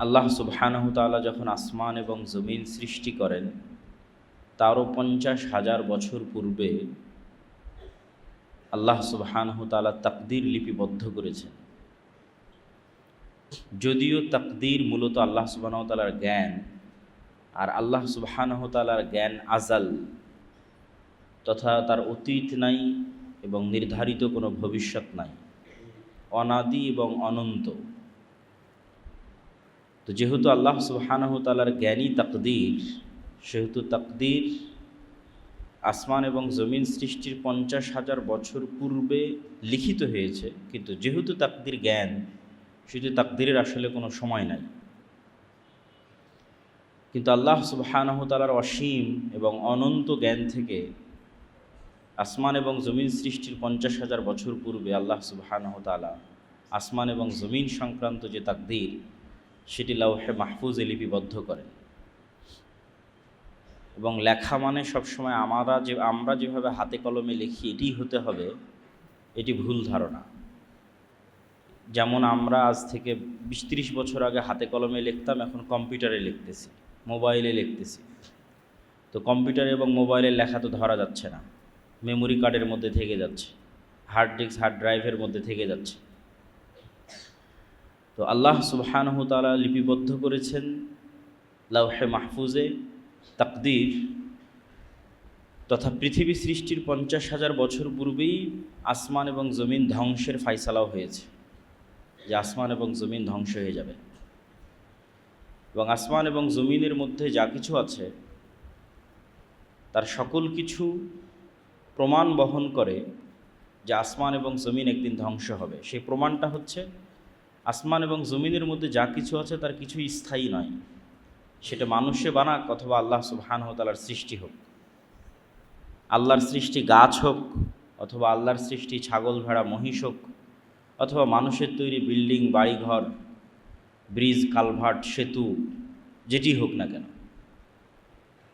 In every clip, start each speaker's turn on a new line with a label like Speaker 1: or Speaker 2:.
Speaker 1: আল্লাহ সুবহানাহু তাআলা যখন আসমান এবং জমিন সৃষ্টি করেন তারও 50,000 বছর পূর্বে আল্লাহ সুবহানাহু তাআলা তাকদীর লিপিবদ্ধ করেছেন। যদিও তাকদীর মূলত আল্লাহ সুবহানাহু তাআলার জ্ঞান, আর আল্লাহ সুবহানাহু তাআলার জ্ঞান আজাল, তথা তার অতীত নাই এবং নির্ধারিত কোনো ভবিষ্যৎ নাই, অনাদি এবং অনন্ত। তো যেহেতু আল্লাহ সুবহানাহু তাআলার জ্ঞানই তাকদীর, সেহেতু তাকদীর আসমান এবং জমিন সৃষ্টির 50,000 বছর পূর্বে লিখিত হয়েছে। কিন্তু যেহেতু তাকদীর জ্ঞান, সেহেতু তাকদীরের আসলে কোনো সময় নাই। কিন্তু আল্লাহ সুবহানাহু তাআলার অসীম এবং অনন্ত জ্ঞান থেকে আসমান এবং জমিন সৃষ্টির 50,000 বছর পূর্বে আল্লাহ সুবহানাহু তাআলা আসমান এবং জমিন সংক্রান্ত যে তাকদীর, সেটি লাওহে মাহফুজে লিপিবদ্ধ করেন। এবং লেখা মানে সবসময় আমরা যেভাবে হাতে কলমে লিখি এটিই হতে হবে, এটি ভুল ধারণা। যেমন আমরা আজ থেকে 20-30 বছর আগে হাতে কলমে লিখতাম, এখন কম্পিউটারে লিখতেছি, মোবাইলে লিখতেছি। তো কম্পিউটার এবং মোবাইলের লেখা তো ধরা যাচ্ছে না, মেমোরি কার্ডের মধ্যে থেকে যাচ্ছে, হার্ড ডিস্ক হার্ড ড্রাইভের মধ্যে থেকে যাচ্ছে। তো আল্লাহ সুবহানাহু তাআলা লিপিবদ্ধ করেছেন লাওহে মাহফুজে তাকদীর, তথা পৃথিবী সৃষ্টির 50,000 বছর পূর্বেই আসমান এবং জমিন ধ্বংসের ফায়সালাও হয়েছে, যে আসমান এবং জমিন ধ্বংস হয়ে যাবে। এবং আসমান এবং জমিনের মধ্যে যা কিছু আছে তার সকল কিছু প্রমাণ বহন করে যে আসমান এবং জমিন একদিন ধ্বংস হবে। সেই প্রমাণটা হচ্ছে আসমান এবং জমিনের মধ্যে যা কিছু আছে তার কিছুই স্থায়ী নয়, সেটা মানুষে বানাক অথবা আল্লাহ সুবহানাহু তাআলার সৃষ্টি হোক। আল্লাহর সৃষ্টি গাছ হোক, অথবা আল্লাহর সৃষ্টি ছাগল ভেড়া মহিষ হোক, অথবা মানুষের তৈরি বিল্ডিং বাড়িঘর ব্রিজ কালভার্ট সেতু যেটি হোক না কেন,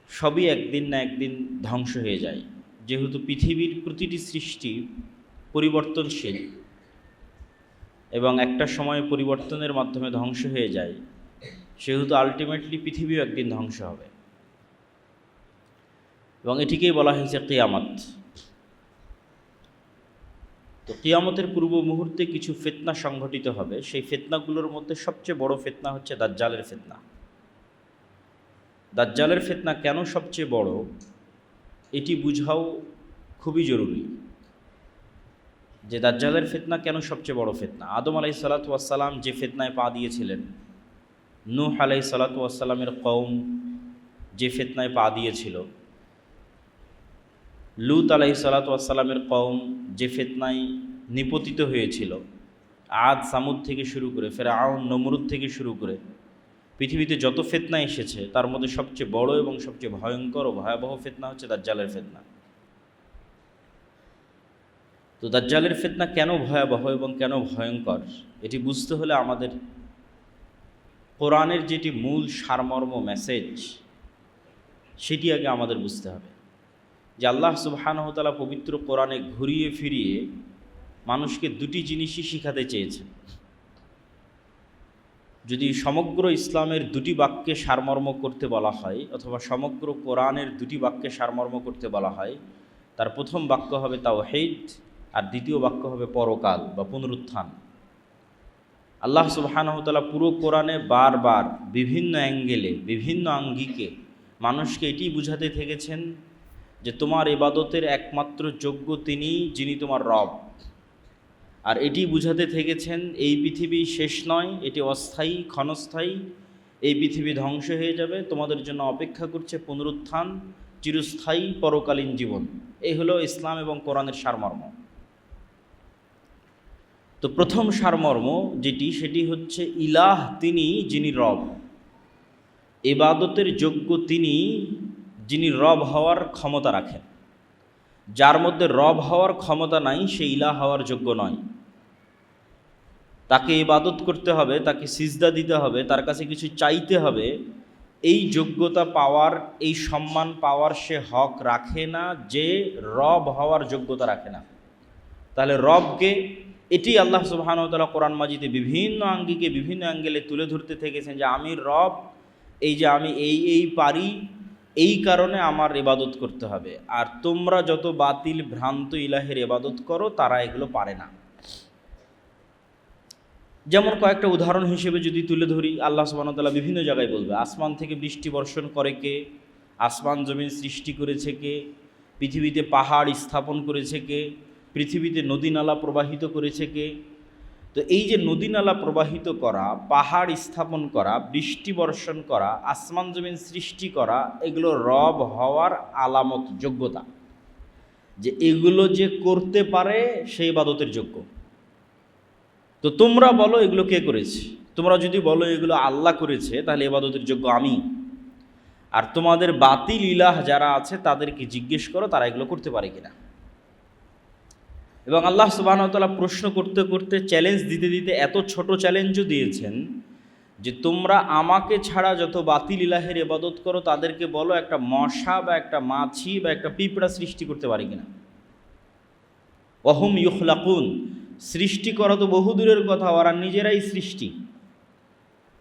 Speaker 1: সবই একদিন না একদিন ধ্বংস হয়ে যায়। যেহেতু পৃথিবীর প্রতিটি সৃষ্টি পরিবর্তনশীল এবং একটা সময় পরিবর্তনের মাধ্যমে ধ্বংস হয়ে যায়, সেহেতু আলটিমেটলি পৃথিবীও একদিন ধ্বংস হবে। এবং এটিকেই বলা হয়েছে কিয়ামত। তো কিয়ামতের পূর্ব মুহূর্তে কিছু ফিতনা সংঘটিত হবে। সেই ফিতনাগুলোর মধ্যে সবচেয়ে বড় ফিতনা হচ্ছে দাজ্জালের ফিতনা। দাজ্জালের ফিতনা কেন সবচেয়ে বড়, এটি বুঝাও খুবই জরুরি, যে দাজ্জালের ফিতনা কেন সবচেয়ে বড় ফিতনা। আদম আলাইহিসসালাতু ওয়াসসালাম যে ফিতনায় পা দিয়েছিলেন, নূহ আলাইহিসসালাতু ওয়াসসালামের কওম যে ফিতনায় পা দিয়েছিল, লূত আলাইহিসসালাতু ওয়াসসালামের কওম যে ফিতনায় নিপতিত হয়েছিল, আদ সামুদ থেকে শুরু করে ফিরআউন নমরুদ থেকে শুরু করে পৃথিবীতে যত ফিতনা এসেছে, তার মধ্যে সবচেয়ে বড় এবং সবচেয়ে ভয়ঙ্কর ও ভয়াবহ ফিতনা হচ্ছে দাজ্জালের ফিতনা। তো দাজ্জালের ফিতনা কেন ভয়াবহ এবং কেন ভয়ঙ্কর, এটি বুঝতে হলে আমাদের কোরআনের যেটি মূল সারমর্ম মেসেজ, সেটি আগে আমাদের বুঝতে হবে। যে আল্লাহ সুবহানাহু তাআলা পবিত্র কোরআনে ঘুরিয়ে ফিরিয়ে মানুষকে দুটি জিনিসই শিখাতে চেয়েছেন। যদি সমগ্র ইসলামের দুটি বাক্যে সারমর্ম করতে বলা হয়, অথবা সমগ্র কোরআনের দুটি বাক্যে সারমর্ম করতে বলা হয়, তার প্রথম বাক্য হবে তাওহীদ, আর দ্বিতীয় বাক্য হবে পরকাল বা পুনরুত্থান। আল্লাহ সুবহানাহু তাআলা পুরো কোরআনে বারবার বিভিন্ন অ্যাঙ্গেলে বিভিন্ন আঙ্গিকে মানুষকে এটি বুঝাতে থেকেছেন যে তোমার ইবাদতের একমাত্র যোগ্য তিনি, যিনি তোমার রব। আর এটি বুঝাতে থেকেছেন এই পৃথিবী শেষ নয়, এটি অস্থায়ী ক্ষণস্থায়ী, এই পৃথিবী ধ্বংস হয়ে যাবে, তোমাদের জন্য অপেক্ষা করছে পুনরুত্থান, চিরস্থায়ী পরকালীন জীবন। এই হলো ইসলাম এবং কোরআনের সারমর্ম। তো প্রথম সারমর্ম সেটি হচ্ছে ইলাহ তিনি, যিনি রব। ইবাদতের যোগ্য তিনি, যিনি রব হওয়ার ক্ষমতা রাখেন। যার মধ্যে রব হওয়ার ক্ষমতা নাই, সে ইলাহ হওয়ার যোগ্য নয়। তাকে ইবাদত করতে হবে, তাকে সিজদা দিতে হবে, তার কাছে কিছু চাইতে হবে, এই যোগ্যতা পাওয়ার, এই সম্মান পাওয়ার সে হক রাখে না, যে রব হওয়ার যোগ্যতা রাখে না। তাহলে রবকে, এটি আল্লাহ সুবহানাহু ওয়া তাআলা কোরআন মাজিদে বিভিন্ন আঙ্গিকে বিভিন্ন অ্যাঙ্গেলে তুলে ধরতে থেকেছেন যে আমি রব, এই যে আমি এই পারি, এই কারণে আমার ইবাদত করতে হবে। আর তোমরা যত বাতিল ভ্রান্ত ইলাহের ইবাদত করো তারা এগুলো পারে না। যেমন কয়েকটা উদাহরণ হিসেবে যদি তুলে ধরি, আল্লাহ সুবহানাহু ওয়া তাআলা বিভিন্ন জায়গায় বলবে আসমান থেকে বৃষ্টি বর্ষণ করে কে, আসমান জমিন সৃষ্টি করেছে কে, পৃথিবীতে পাহাড় স্থাপন করেছে কে, পৃথিবীতে নদী নালা প্রবাহিত করেছে কে। তো এই যে নদী নালা প্রবাহিত করা, পাহাড় স্থাপন করা, বৃষ্টি বর্ষণ করা, আসমান জমিন সৃষ্টি করা, এগুলো রব হওয়ার আলামত, যোগ্যতা, যে এগুলো যে করতে পারে সে ইবাদতের যোগ্য। তো তোমরা বলো এগুলো কে করেছে? তোমরা যদি বলো এগুলো আল্লাহ করেছে তাহলে ইবাদতের যোগ্য আমি। আর তোমাদের বাতিল ইলাহ যারা আছে তাদেরকে জিজ্ঞেস করো তারা এগুলো করতে পারে কিনা। এবং আল্লাহ সুবহানাহু ওয়া তাআলা প্রশ্ন করতে করতে, চ্যালেঞ্জ দিতে দিতে এত ছোট চ্যালেঞ্জও দিয়েছেন যে তোমরা আমাকে ছাড়া যত বাতিল ইলাহের ইবাদত করো তাদেরকে বলো একটা মশা বা একটা মাছি বা একটা পিঁপড়া সৃষ্টি করতে পারে কিনা। ওয়াহুম ইখলাকুন, সৃষ্টি করা তো বহু দূরের কথা, ওরা নিজেরাই সৃষ্টি।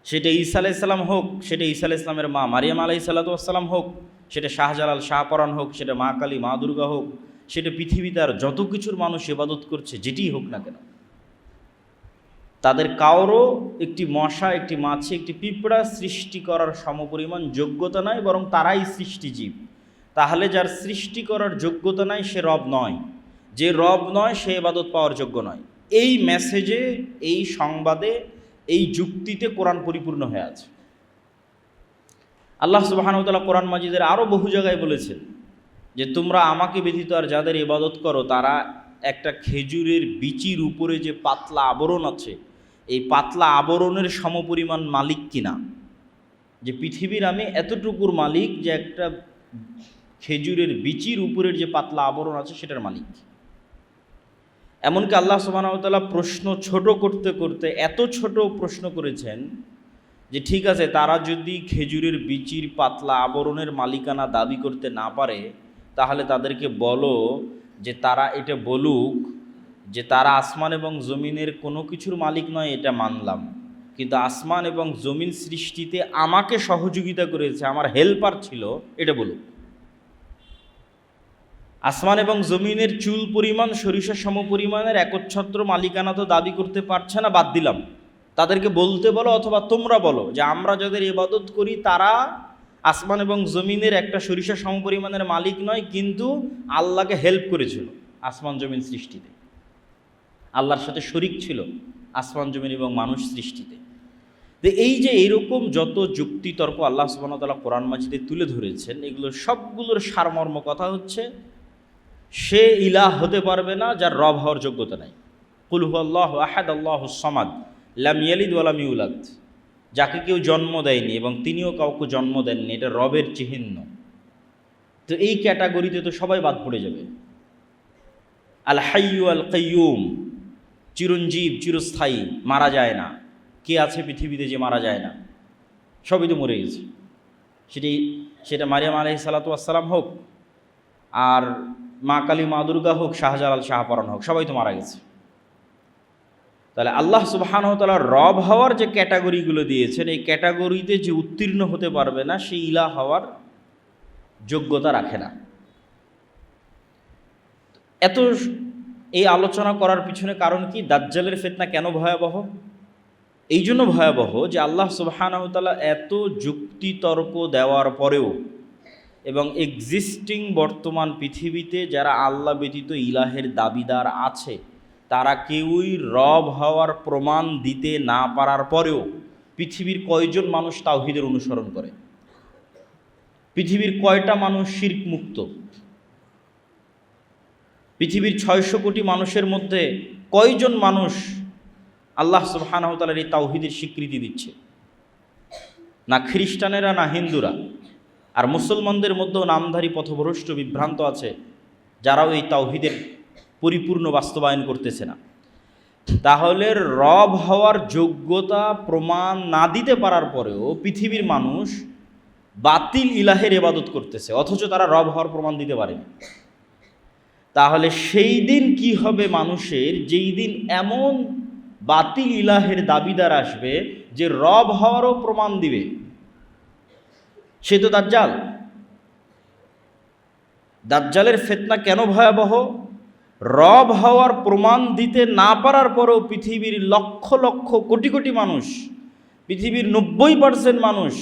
Speaker 1: সেটা ঈসা আলাইহিস সালাম হোক, সেটা ঈসা আলাইহিস সালামের মা মারিয়াম আলাইহিস সালাম হোক, সেটা শাহজালাল শাহপরান হোক, সেটা মা কালী মা দুর্গা হোক, সেটা পৃথিবীতে আর যত কিছুর মানুষ ইবাদত করছে যেটি হোক না কেন, তাদের কারো একটি মশা, একটি মাছি, একটি পিঁপড়া সৃষ্টি করার সমপরিমাণ যোগ্যতা নাই, বরং তারাই সৃষ্টিজীব। তাহলে যার সৃষ্টি করার যোগ্যতা নাই সে রব নয়, যে রব নয় সে ইবাদত পাওয়ার যোগ্য নয়। এই মেসেজে, এই সংবাদে, এই যুক্তিতে কোরআন পরিপূর্ণ হয়ে আছে। আল্লাহ সুবহানাহু ওয়া তাআলা কোরআন মাজিদের আরও বহু জায়গায় বলেছেন যে তোমরা আমাকে ব্যতীত আর যাদের ইবাদত করো তারা একটা খেজুরের বিচির উপরে যে পাতলা আবরণ আছে, এই পাতলা আবরণের সমপরিমাণ মালিক কিনা। যে পৃথিবীর আমি এতটুকুর মালিক যে একটা খেজুরের বিচির উপরের যে পাতলা আবরণ আছে সেটার মালিক। এমনকি আল্লাহ সুবহানাহু ওয়া তাআলা প্রশ্ন ছোট করতে করতে এত ছোট প্রশ্ন করেছেন যে ঠিক আছে, তারা যদি খেজুরের বিচির পাতলা আবরণের মালিকানা দাবি করতে না পারে তাহলে তাদেরকে বলো যে তারা এটা বলুক যে তারা আসমান এবং জমিনের কোনো কিছুর মালিক নয়, এটা মানলাম, কিন্তু আসমান এবং জমিন সৃষ্টিতে আমাকে সহযোগিতা করেছে, আমার হেল্পার ছিল, এটা বলুক। আসমান এবং জমিনের চুল পরিমাণ, সরিষা সমপরিমাণের একচ্ছত্র মালিকানা তো দাবি করতে পারছে না, বাদ দিলাম, তাদেরকে বলতে বলো, অথবা তোমরা বলো যে আমরা যাদের ইবাদত করি তারা আসমান এবং জমিনের একটা সরিষা সমপরিমাণের মালিক নয়, কিন্তু আল্লাহকে হেল্প করেছিল আসমান জমিন সৃষ্টিতে, আল্লাহর সাথে শরিক ছিল আসমান জমিন এবং মানুষ সৃষ্টিতে। তো এই যে এইরকম যত যুক্তিতর্ক আল্লাহ সুবহানাহু ওয়া তাআলা কোরআন মাজিদে তুলে ধরেছেন, এগুলো সবগুলোর সারমর্ম কথা হচ্ছে সে ইলাহ হতে পারবে না যার রব হওয়ার যোগ্যতা নাই। কুল হুয়াল্লাহু আহাদ আল্লাহুস সামাদ লাম ইয়ালিদ ওয়া লাম ইউলাদ, যাকে কেউ জন্ম দেয়নি এবং তিনিও কাউকে জন্ম দেননি, এটা রবের চিহ্ন। তো এই ক্যাটাগরিতে তো সবাই বাদ পড়ে যাবে। আল হাইয়্যু আল কাইয়্যুম, চিরঞ্জীব, চিরস্থায়ী, মারা যায় না। কে আছে পৃথিবীতে যে মারা যায় না? সবই তো মরে গেছে। সেটা মারিয়াম আলাইহিস সালাতু ওয়াস সালাম হোক, আর মা কালী মা দুর্গা হোক, শাহজালাল শাহপরান হোক, সবাই তো মারা গেছে। তাহলে আল্লাহ সুবহানাহু ওয়া তাআলা রব হওয়ার যে ক্যাটাগরিগুলো দিয়েছেন, এই ক্যাটাগরিতে যে উত্তীর্ণ হতে পারবে না সে ইলাহ হওয়ার যোগ্যতা রাখে না। এত এই আলোচনা করার পিছনে কারণ কি? দাজ্জালের ফিতনা কেন ভয়াবহ? এই জন্য ভয়াবহ যে আল্লাহ সুবহানাহু ওয়া তাআলা এত যুক্তিতর্ক দেওয়ার পরেও এবং এক্সিস্টিং বর্তমান পৃথিবীতে যারা আল্লাহ ব্যতীত ইলাহের দাবিদার আছে তারা কেউই রব হওয়ার প্রমাণ দিতে না পারার পরেও পৃথিবীর কয়জন মানুষ তাওহীদের অনুসরণ করে? পৃথিবীর কয়টা মানুষ শিরক মুক্ত? পৃথিবীর 600 কোটি মানুষের মধ্যে কয়জন মানুষ আল্লাহ সুবহানাহু ওয়া তাআলার এই তাওহীদের স্বীকৃতি দিচ্ছে? না খ্রিস্টানেরা, না হিন্দুরা। আর মুসলমানদের মধ্যেও নামধারী পথভ্রষ্ট বিভ্রান্ত আছে যারাও এই তাওহীদের পরিপূর্ণ বাস্তবায়ন করতেছে না। তাহলে রব হওয়ার যোগ্যতা প্রমাণ না দিতে পারার পরেও পৃথিবীর মানুষ বাতিল ইলাহের ইবাদত করতেছে, অথচ তারা রব হওয়ার প্রমাণ দিতে পারেনি। তাহলে সেই দিন কি হবে মানুষের, যেই দিন এমন বাতিল ইলাহের দাবিদার আসবে যে রব হওয়ারও প্রমাণ দিবে, সে তো দাজ্জাল। দাজ্জালের ফিতনা কেন ভয়াবহ? রব হওয়ার প্রমাণ দিতে না পারার পরেও পৃথিবীর লক্ষ লক্ষ কোটি কোটি মানুষ, পৃথিবীর 90% মানুষ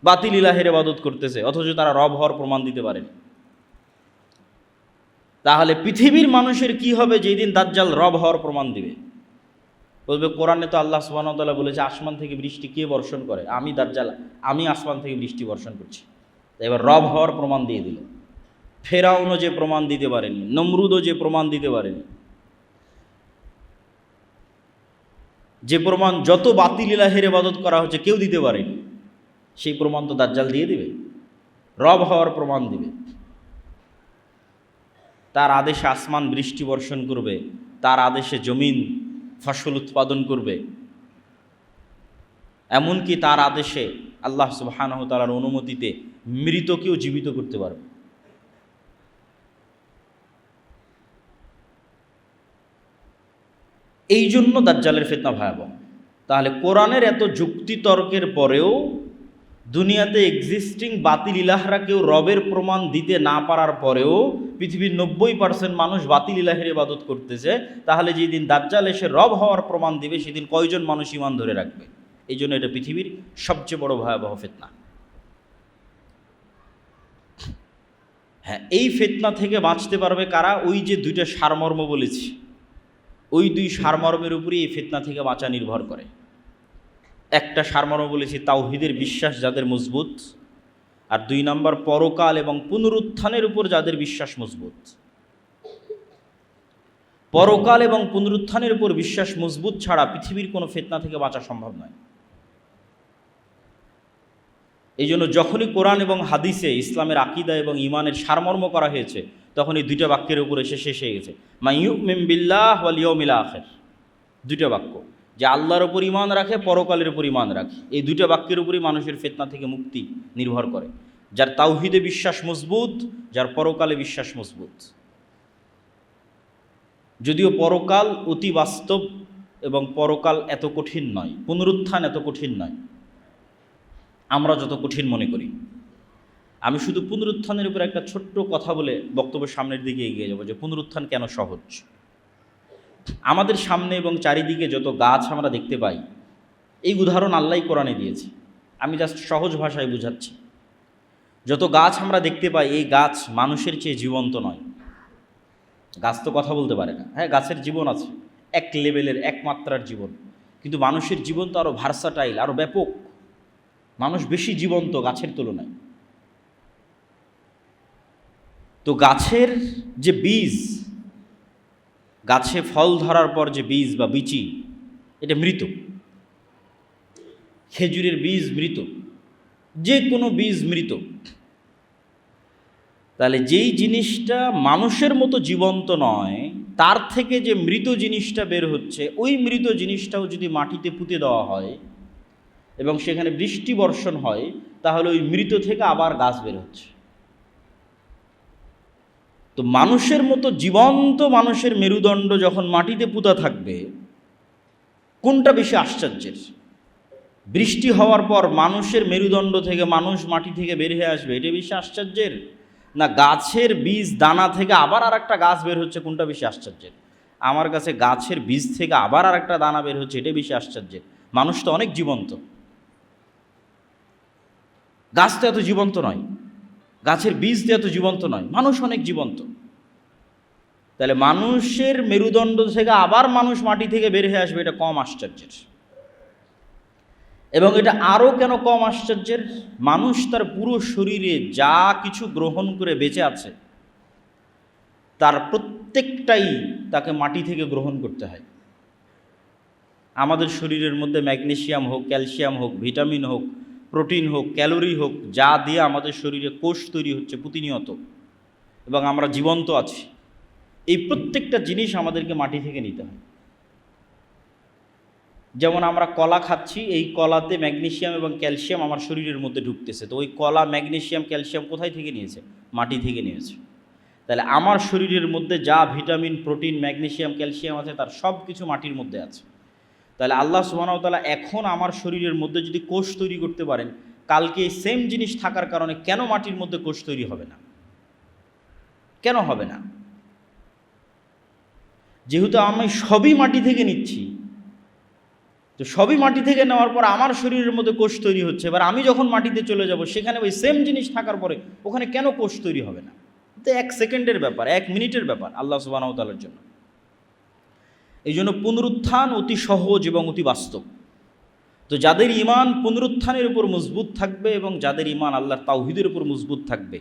Speaker 1: বাতিল ইলাহের ইবাদত করতেছে, অথচ তারা রব হওয়ার প্রমাণ দিতে পারেনি। তাহলে পৃথিবীর মানুষের কি হবে যেই দিন দাজ্জাল রব হওয়ার প্রমাণ দিবে? বলবে কোরআনে তো আল্লাহ সুবহানাহু ওয়া তাআলা বলেছে আসমান থেকে বৃষ্টি কে বর্ষণ করে? আমি দাজ্জাল, আমি আসমান থেকে বৃষ্টি বর্ষণ করছি। এবার রব হওয়ার প্রমাণ দিয়ে দিল। ফেরাউনও যে প্রমাণ দিতে পারেনি, নমরুদও যে প্রমাণ দিতে পারেনি, যে প্রমাণ যত বাতিল ইলাহের ইবাদত করা হচ্ছে কেউ দিতে পারেনি, সেই প্রমাণ তো দাজ্জাল দিয়ে দিবে, রব হওয়ার প্রমাণ দিবে। তার আদেশে আসমান বৃষ্টি বর্ষণ করবে, তার আদেশে জমিন ফসল উৎপাদন করবে, এমনকি তার আদেশে আল্লাহ সুবহানাহু ওয়া তাআলার অনুমতিতে মৃতকেও জীবিত করতে পারবে। এই জন্য দাজ্জালের ফিতনা ভয়াবহ। তাহলে কোরআনের এত যুক্তি তর্কের পরেও দুনিয়াতে এক্সিস্টিং বাতিল ইলাহরা কেউ রবের প্রমাণ দিতে না পারার পরেও পৃথিবীর 90% মানুষ বাতিল ইলাহের ইবাদত করতেছে। তাহলে যেদিন দাজ্জাল এসে রব হওয়ার প্রমাণ দিবে সেদিন কয়জন মানুষ ঈমান ধরে রাখবে? এই জন্য এটা পৃথিবীর সবচেয়ে বড় ভয়াবহ ফিতনা। হ্যাঁ, এই ফিতনা থেকে বাঁচতে পারবে কারা? ওই যে দুইটা সারমর্ম বলেছি, ওই দুই সারমর্মের উপরই এই ফিতনা থেকে বাঁচা নির্ভর করে। একটা সারমর্ম বলেছি তাওহীদের বিশ্বাস যাদের মজবুত, আর 2 নম্বর পরকাল এবং পুনরুত্থানের উপর যাদের বিশ্বাস মজবুত। পরকাল এবং পুনরুত্থানের উপর বিশ্বাস মজবুত ছাড়া পৃথিবীর কোনো ফিতনা থেকে বাঁচা সম্ভব নয়। এই জন্য যখনই কোরআন এবং হাদিসে ইসলামের আকীদা এবং ঈমানের সারমর্ম করা হয়েছে তখন এই দুইটা বাক্যের উপর এসে শেষ হয়ে গেছে, মা ইউমিন বিল্লাহ ওয়াল ইয়াউমিল আখির। দুইটা বাক্য, যে আল্লাহর উপর ঈমান রাখে, পরকালের উপর ঈমান রাখে, এই দুইটা বাক্যের উপরই মানুষের ফিতনা থেকে মুক্তি নির্ভর করে। যার তাওহীদে বিশ্বাস মজবুত, যার পরকালে বিশ্বাস মজবুত। যদিও পরকাল অতি বাস্তব এবং পরকাল এত কঠিন নয়, পুনরুত্থান এত কঠিন নয় আমরা যত কঠিন মনে করি। আমি শুধু পুনরুত্থানের উপর একটা ছোট্ট কথা বলে বক্তব্যের সামনের দিকে এগিয়ে যাব, যে পুনরুত্থান কেন সহজ। আমাদের সামনে এবং চারিদিকে যত গাছ আমরা দেখতে পাই, এই উদাহরণ আল্লাহই কোরআনে দিয়েছে, আমি জাস্ট সহজ ভাষায় বুঝাচ্ছি। যত গাছ আমরা দেখতে পাই, এই গাছ মানুষের চেয়ে জীবন্ত নয়। গাছ তো কথা বলতে পারে না, হ্যাঁ গাছের জীবন আছে, এক লেভেলের এক মাত্রার জীবন, কিন্তু মানুষের জীবন তো আরও ভার্সাটাইল, আরও ব্যাপক। মানুষ বেশি জীবন্ত গাছের তুলনায়। তো গাছের যে বীজ, গাছে ফল ধরার পর যে বীজ বা বিচি, এটা মৃত। খেজুরের বীজ মৃত, যে কোনো বীজ মৃত। তাহলে যেই জিনিসটা মানুষের মতো জীবন্ত নয়, তার থেকে যে মৃত জিনিসটা বের হচ্ছে, ওই মৃত জিনিসটাও যদি মাটিতে পুঁতে দেওয়া হয় এবং সেখানে বৃষ্টি বর্ষণ হয়, তাহলে ওই মৃত থেকে আবার গাছ বের হচ্ছে। তো মানুষের মতো জীবন্ত মানুষের মেরুদণ্ড যখন মাটিতে পুঁতা থাকবে, কোনটা বেশি আশ্চর্যের? বৃষ্টি হওয়ার পর মানুষের মেরুদণ্ড থেকে মানুষ মাটি থেকে বের হয়ে আসবে, এটা বেশি আশ্চর্যের? না গাছের বীজ দানা থেকে আবার আর একটা গাছ বের হচ্ছে, কোনটা বেশি আশ্চর্যের? আমার কাছে গাছের বীজ থেকে আবার আর একটা দানা বের হচ্ছে, এটা বেশি আশ্চর্যের। মানুষ তো অনেক জীবন্ত, গাছ তো এত জীবন্ত নয়, গাছের বীজ তো এত জীবন্ত নয়, মানুষ অনেক জীবন্ত। তাহলে মানুষের মেরুদণ্ড থেকে আবার মানুষ মাটি থেকে বের হয়ে আসবে, এটা কম আশ্চর্যের। এবং এটা আরও কেন কম আশ্চর্যের? মানুষ তার পুরো শরীরে যা কিছু গ্রহণ করে বেঁচে আছে, তার প্রত্যেকটাই তাকে মাটি থেকে গ্রহণ করতে হয়। আমাদের শরীরের মধ্যে ম্যাগনেসিয়াম হোক, ক্যালসিয়াম হোক, ভিটামিন হোক, প্রোটিন হোক, ক্যালোরি হোক, যা দিয়ে আমাদের শরীরে কোষ তৈরি হচ্ছে প্রতিনিয়ত এবং আমরা জীবন্ত আছি, এই প্রত্যেকটা জিনিস আমাদেরকে মাটি থেকে নিতে হয়। যেমন আমরা কলা খাচ্ছি, এই কলাতে ম্যাগনেসিয়াম এবং ক্যালসিয়াম আমার শরীরের মধ্যে ঢুকতেছে, তো ওই কলা ম্যাগনেসিয়াম ক্যালসিয়াম কোথায় থেকে নিয়েছে? মাটি থেকে নিয়েছে। তাহলে আমার শরীরের মধ্যে যা ভিটামিন, প্রোটিন, ম্যাগনেসিয়াম, ক্যালসিয়াম আছে তার সব কিছু মাটির মধ্যে আছে। তাহলে আল্লাহ সুবহানাহু ওয়া তাআলা এখন আমার শরীরের মধ্যে যদি কোষ তৈরি করতে পারেন, কালকে এই সেম জিনিস থাকার কারণে কেন মাটির মধ্যে কোষ তৈরি হবে না? কেন হবে না? যেহেতু আমি সবই মাটি থেকে নিচ্ছি, তো সবই মাটি থেকে নেওয়ার পর আমার শরীরের মধ্যে কোষ তৈরি হচ্ছে, এবার আমি যখন মাটিতে চলে যাব সেখানে ওই সেম জিনিস থাকার পরে ওখানে কেন কোষ তৈরি হবে না? তো 1 সেকেন্ডের ব্যাপার, 1 মিনিটের ব্যাপার আল্লাহ সুবহানাহু ওয়া তাআলার জন্য। এই জন্য পুনরুত্থান অতি সহজ এবং অতি বাস্তব। তো যাদের ঈমান পুনরুত্থানের উপর মজবুত থাকবে এবং যাদের ঈমান আল্লাহর তাওহীদের উপর মজবুত থাকবে,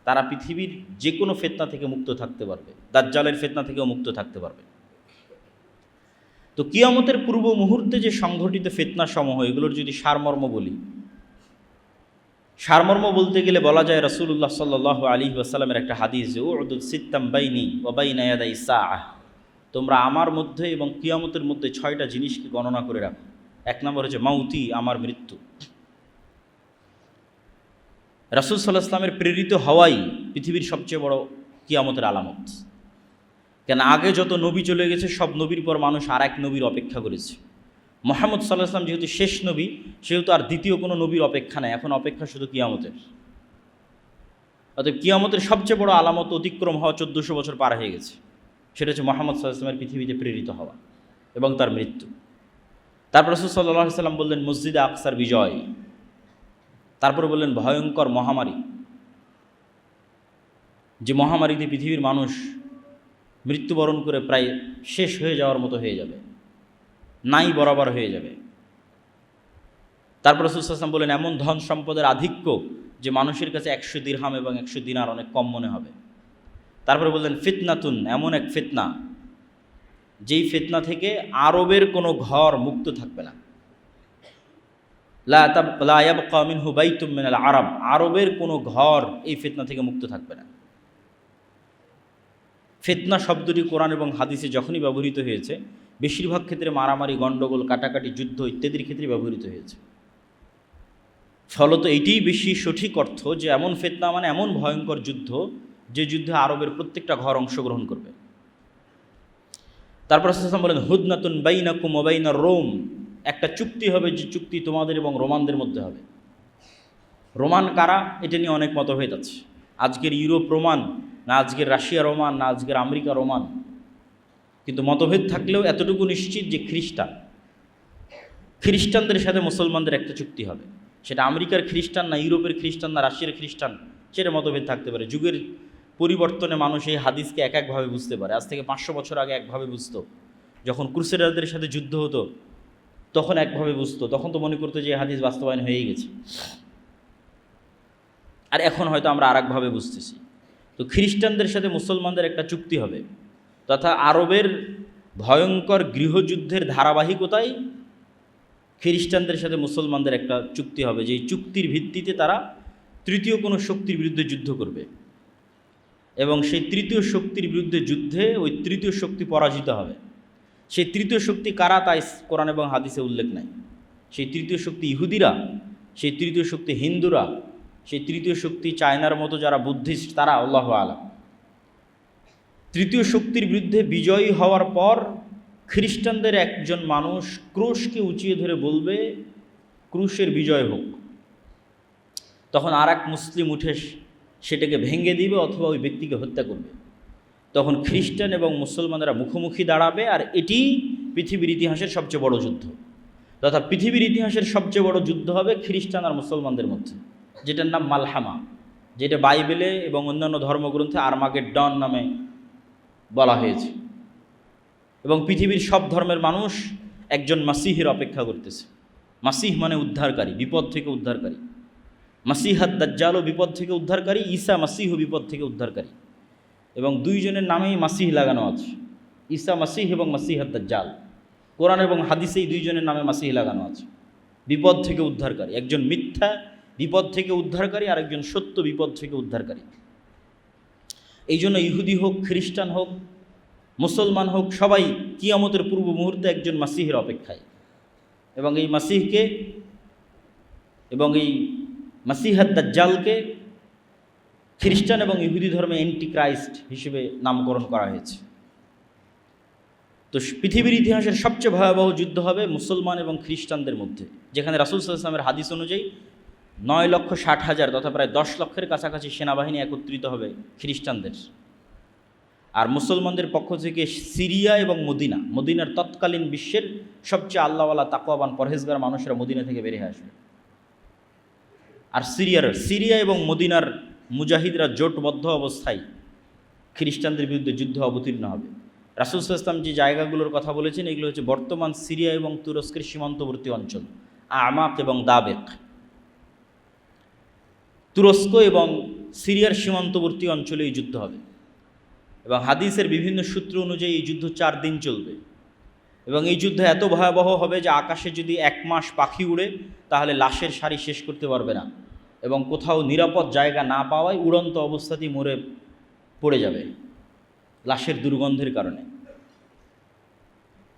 Speaker 1: তারা পৃথিবীর যে কোনো ফিতনা থেকে মুক্ত থাকতে পারবে, দাজ্জালের ফিতনা থেকেও মুক্ত থাকতে পারবে। তো কিয়ামতের পূর্ব মুহূর্তে যে সংঘটিত ফিতনা সমূহ, এগুলোর যদি সারমর্ম বলি, সারমর্ম বলতে গেলে বলা যায় রাসূলুল্লাহ সাল্লাল্লাহু আলাইহি ওয়াসাল্লামের একটা হাদিস, যে উদুদ সিত্তাম বাইনি ওয়া বাইনা ইয়াদাই সাআহ, তোমরা আমার মধ্যে এবং কিয়ামতের মধ্যে 6টা জিনিসকে গণনা করে রাখো। 1 নম্বর হচ্ছে মাউতি, আমার মৃত্যু। রাসূল সাল্লাল্লাহু আলাইহি ওয়াসাল্লামের প্রেরিত হওয়াই পৃথিবীর সবচেয়ে বড় কিয়ামতের আলামত। কেন আগে যত নবী চলে গেছে সব নবীর পর মানুষ আর এক নবীর অপেক্ষা করেছে। মুহাম্মদ সাল্লাল্লাহু আলাইহি ওয়াসাল্লাম যেহেতু শেষ নবী, সেহেতু আর দ্বিতীয় কোনো নবীর অপেক্ষা নেই, এখন অপেক্ষা শুধু কিয়ামতের। অতএব কিয়ামতের সবচেয়ে বড় আলামত অতিক্রম হওয়া 1400 বছর পার হয়ে গেছে, সেটা হচ্ছে মুহাম্মদ সাল্লাল্লাহু আলাইহি ওয়াসাল্লামের পৃথিবীতে প্রেরিত হওয়া এবং তার মৃত্যু। তারপর রাসূল সাল্লাল্লাহু আলাইহি ওয়াসাল্লাম বললেন মসজিদে আকসার বিজয়, তারপরে বললেন ভয়ঙ্কর মহামারী, যে মহামারীতে পৃথিবীর মানুষ মৃত্যুবরণ করে প্রায় শেষ হয়ে যাওয়ার মতো হয়ে যাবে, নাই বরাবর হয়ে যাবে। তারপর রাসূল সাল্লাল্লাহু আলাইহি ওয়াসাল্লাম বললেন এমন ধন সম্পদের আধিক্য যে মানুষের কাছে 100 দিরহাম এবং 100 দিনার অনেক কম মনে হবে। তারপরে বললেন ফিতনাতুন, এমন এক ফিতনা যেই ফিতনা থেকে আরবের কোনো ঘর মুক্ত থাকবে না। লা ইয়াবকা মিনহু বাইতুম মিনাল আরব, আরবের কোনো ঘর এই ফিতনা থেকে মুক্ত থাকবে না। ফিতনা শব্দটি কোরআন এবং হাদিসে যখনই ব্যবহৃত হয়েছে, বেশিরভাগ ক্ষেত্রে মারামারি, গণ্ডগোল, কাটাকাটি, যুদ্ধ ইত্যাদির ক্ষেত্রে ব্যবহৃত হয়েছে। ফলত এটিই বেশি সঠিক অর্থ যে এমন ফিতনা মানে এমন ভয়ঙ্কর যুদ্ধ, যে যুদ্ধে আরবের প্রত্যেকটা ঘর অংশগ্রহণ করবে। তারপর রাসূল সাল্লাল্লাহু আলাইহি ওয়াসাল্লাম বলেন হুদনাতুন বাইনাকুম ওয়া বাইনার রোম, একটা চুক্তি হবে, যে চুক্তি তোমাদের এবং রোমানদের মধ্যে হবে। রোমান কারা, এটা নিয়ে অনেক মতভেদ আছে। আজকের ইউরোপ রোমান না আজকের রাশিয়া রোমান না আজকের আমেরিকা রোমান, কিন্তু মতভেদ থাকলেও এতটুকু নিশ্চিত যে খ্রিস্টানদের সাথে মুসলমানদের একটা চুক্তি হবে। সেটা আমেরিকার খ্রিস্টান না ইউরোপের খ্রিস্টান না রাশিয়ার খ্রিস্টান, সেটা মতভেদ থাকতে পারে। যুগের পরিবর্তনে মানুষ এই হাদিসকে এক একভাবে বুঝতে পারে। আজ থেকে 500 বছর আগে একভাবে বুঝতো, যখন ক্রুসেডারদের সাথে যুদ্ধ হতো তখন একভাবে বুঝতো, তখন তো মনে করতো যে এই হাদিস বাস্তবায়ন হয়েই গেছে। আর এখন হয়তো আমরা আর একভাবে বুঝতেছি। তো খ্রিস্টানদের সাথে মুসলমানদের একটা চুক্তি হবে, তথা আরবের ভয়ঙ্কর গৃহযুদ্ধের ধারাবাহিকতায় খ্রিস্টানদের সাথে মুসলমানদের একটা চুক্তি হবে, যে এই চুক্তির ভিত্তিতে তারা তৃতীয় কোনো শক্তির বিরুদ্ধে যুদ্ধ করবে, এবং সেই তৃতীয় শক্তির বিরুদ্ধে যুদ্ধে ওই তৃতীয় শক্তি পরাজিত হবে। সেই তৃতীয় শক্তি কারা তা কোরআন এবং হাদিসে উল্লেখ নাই। সেই তৃতীয় শক্তি ইহুদিরা, সেই তৃতীয় শক্তি হিন্দুরা, সেই তৃতীয় শক্তি চায়নার মতো যারা বুদ্ধিস্ট, তারা, আল্লাহু আলাম। তৃতীয় শক্তির বিরুদ্ধে বিজয়ী হওয়ার পর খ্রিস্টানদের একজন মানুষ ক্রুশকে উঁচিয়ে ধরে বলবে ক্রুশের বিজয় হোক। তখন আর এক মুসলিম উঠে সেটাকে ভেঙে দিবে অথবা ওই ব্যক্তিকে হত্যা করবে। তখন খ্রিস্টান এবং মুসলমানরা মুখোমুখি দাঁড়াবে, আর এটি পৃথিবীর ইতিহাসের সবচেয়ে বড় যুদ্ধ, তথা পৃথিবীর ইতিহাসের সবচেয়ে বড় যুদ্ধ হবে খ্রিস্টান আর মুসলমানদের মধ্যে, যেটার নাম মালহামা, যেটা বাইবেলে এবং অন্যান্য ধর্মগ্রন্থে আর্মাগেড্ডন নামে বলা হয়েছে। এবং পৃথিবীর সব ধর্মের মানুষ একজন মাসিহের অপেক্ষা করতেছে। মাসিহ মানে উদ্ধারকারী, বিপদ থেকে উদ্ধারকারী। মাসিহাদ দাজ্জালও বিপদ থেকে উদ্ধারকারী, ঈসা মাসিহও বিপদ থেকে উদ্ধারকারী, এবং দুইজনের নামেই মাসিহ লাগানো আছে, ঈসা মাসিহ এবং মাসিহাদ দাজ্জাল। কোরআন এবং হাদিসে এই দুইজনের নামে মাসিহ লাগানো আছে, বিপদ থেকে উদ্ধারকারী। একজন মিথ্যা বিপদ থেকে উদ্ধারকারী, আর একজন সত্য বিপদ থেকে উদ্ধারকারী। এই জন্য ইহুদি হোক, খ্রিস্টান হোক, মুসলমান হোক, সবাই কিয়ামতের পূর্ব মুহূর্তে একজন মাসিহের অপেক্ষায়। এবং এই মাসিহকে এবং এই মাসিহাদ দাজ্জালকে খ্রিস্টান এবং ইহুদি ধর্মে অ্যান্টিক্রাইস্ট হিসেবে নামকরণ করা হয়েছে। তো পৃথিবীর ইতিহাসের সবচেয়ে ভয়াবহ যুদ্ধ হবে মুসলমান এবং খ্রিস্টানদের মধ্যে, যেখানে রাসূল সাল্লাল্লাহু আলাইহি ওয়াসাল্লামের হাদিস অনুযায়ী 9,60,000 তথা প্রায় 10 লক্ষের কাছাকাছি সেনাবাহিনী একত্রিত হবে খ্রিস্টানদের, আর মুসলমানদের পক্ষ থেকে সিরিয়া এবং মদিনার তৎকালীন বিশ্বের সবচেয়ে আল্লাহওয়ালা তাকওয়াবান পরহেজগার মানুষেরা মদিনা থেকে বেরিয়ে আসবে। আর সিরিয়া এবং মদিনার মুজাহিদরা জোটবদ্ধ অবস্থায় খ্রিস্টানদের বিরুদ্ধে যুদ্ধে অবতীর্ণ হবে। রাসূল সাল্লাল্লাহু আলাইহি ওয়াসাল্লাম যে জায়গাগুলোর কথা বলেছেন এগুলো হচ্ছে বর্তমান সিরিয়া এবং তুরস্কের সীমান্তবর্তী অঞ্চল, আমাক এবং দাবেক। তুরস্ক এবং সিরিয়ার সীমান্তবর্তী অঞ্চলে এই যুদ্ধ হবে এবং হাদিসের বিভিন্ন সূত্র অনুযায়ী এই যুদ্ধ 4 দিন চলবে এবং এই যুদ্ধ এত ভয়াবহ হবে যে আকাশে যদি 1 মাস পাখি উড়ে তাহলে লাশের সারি শেষ করতে পারবে না এবং কোথাও নিরাপদ জায়গা না পাওয়ায় উড়ন্ত অবস্থাতেই মরে পড়ে যাবে লাশের দুর্গন্ধের কারণে।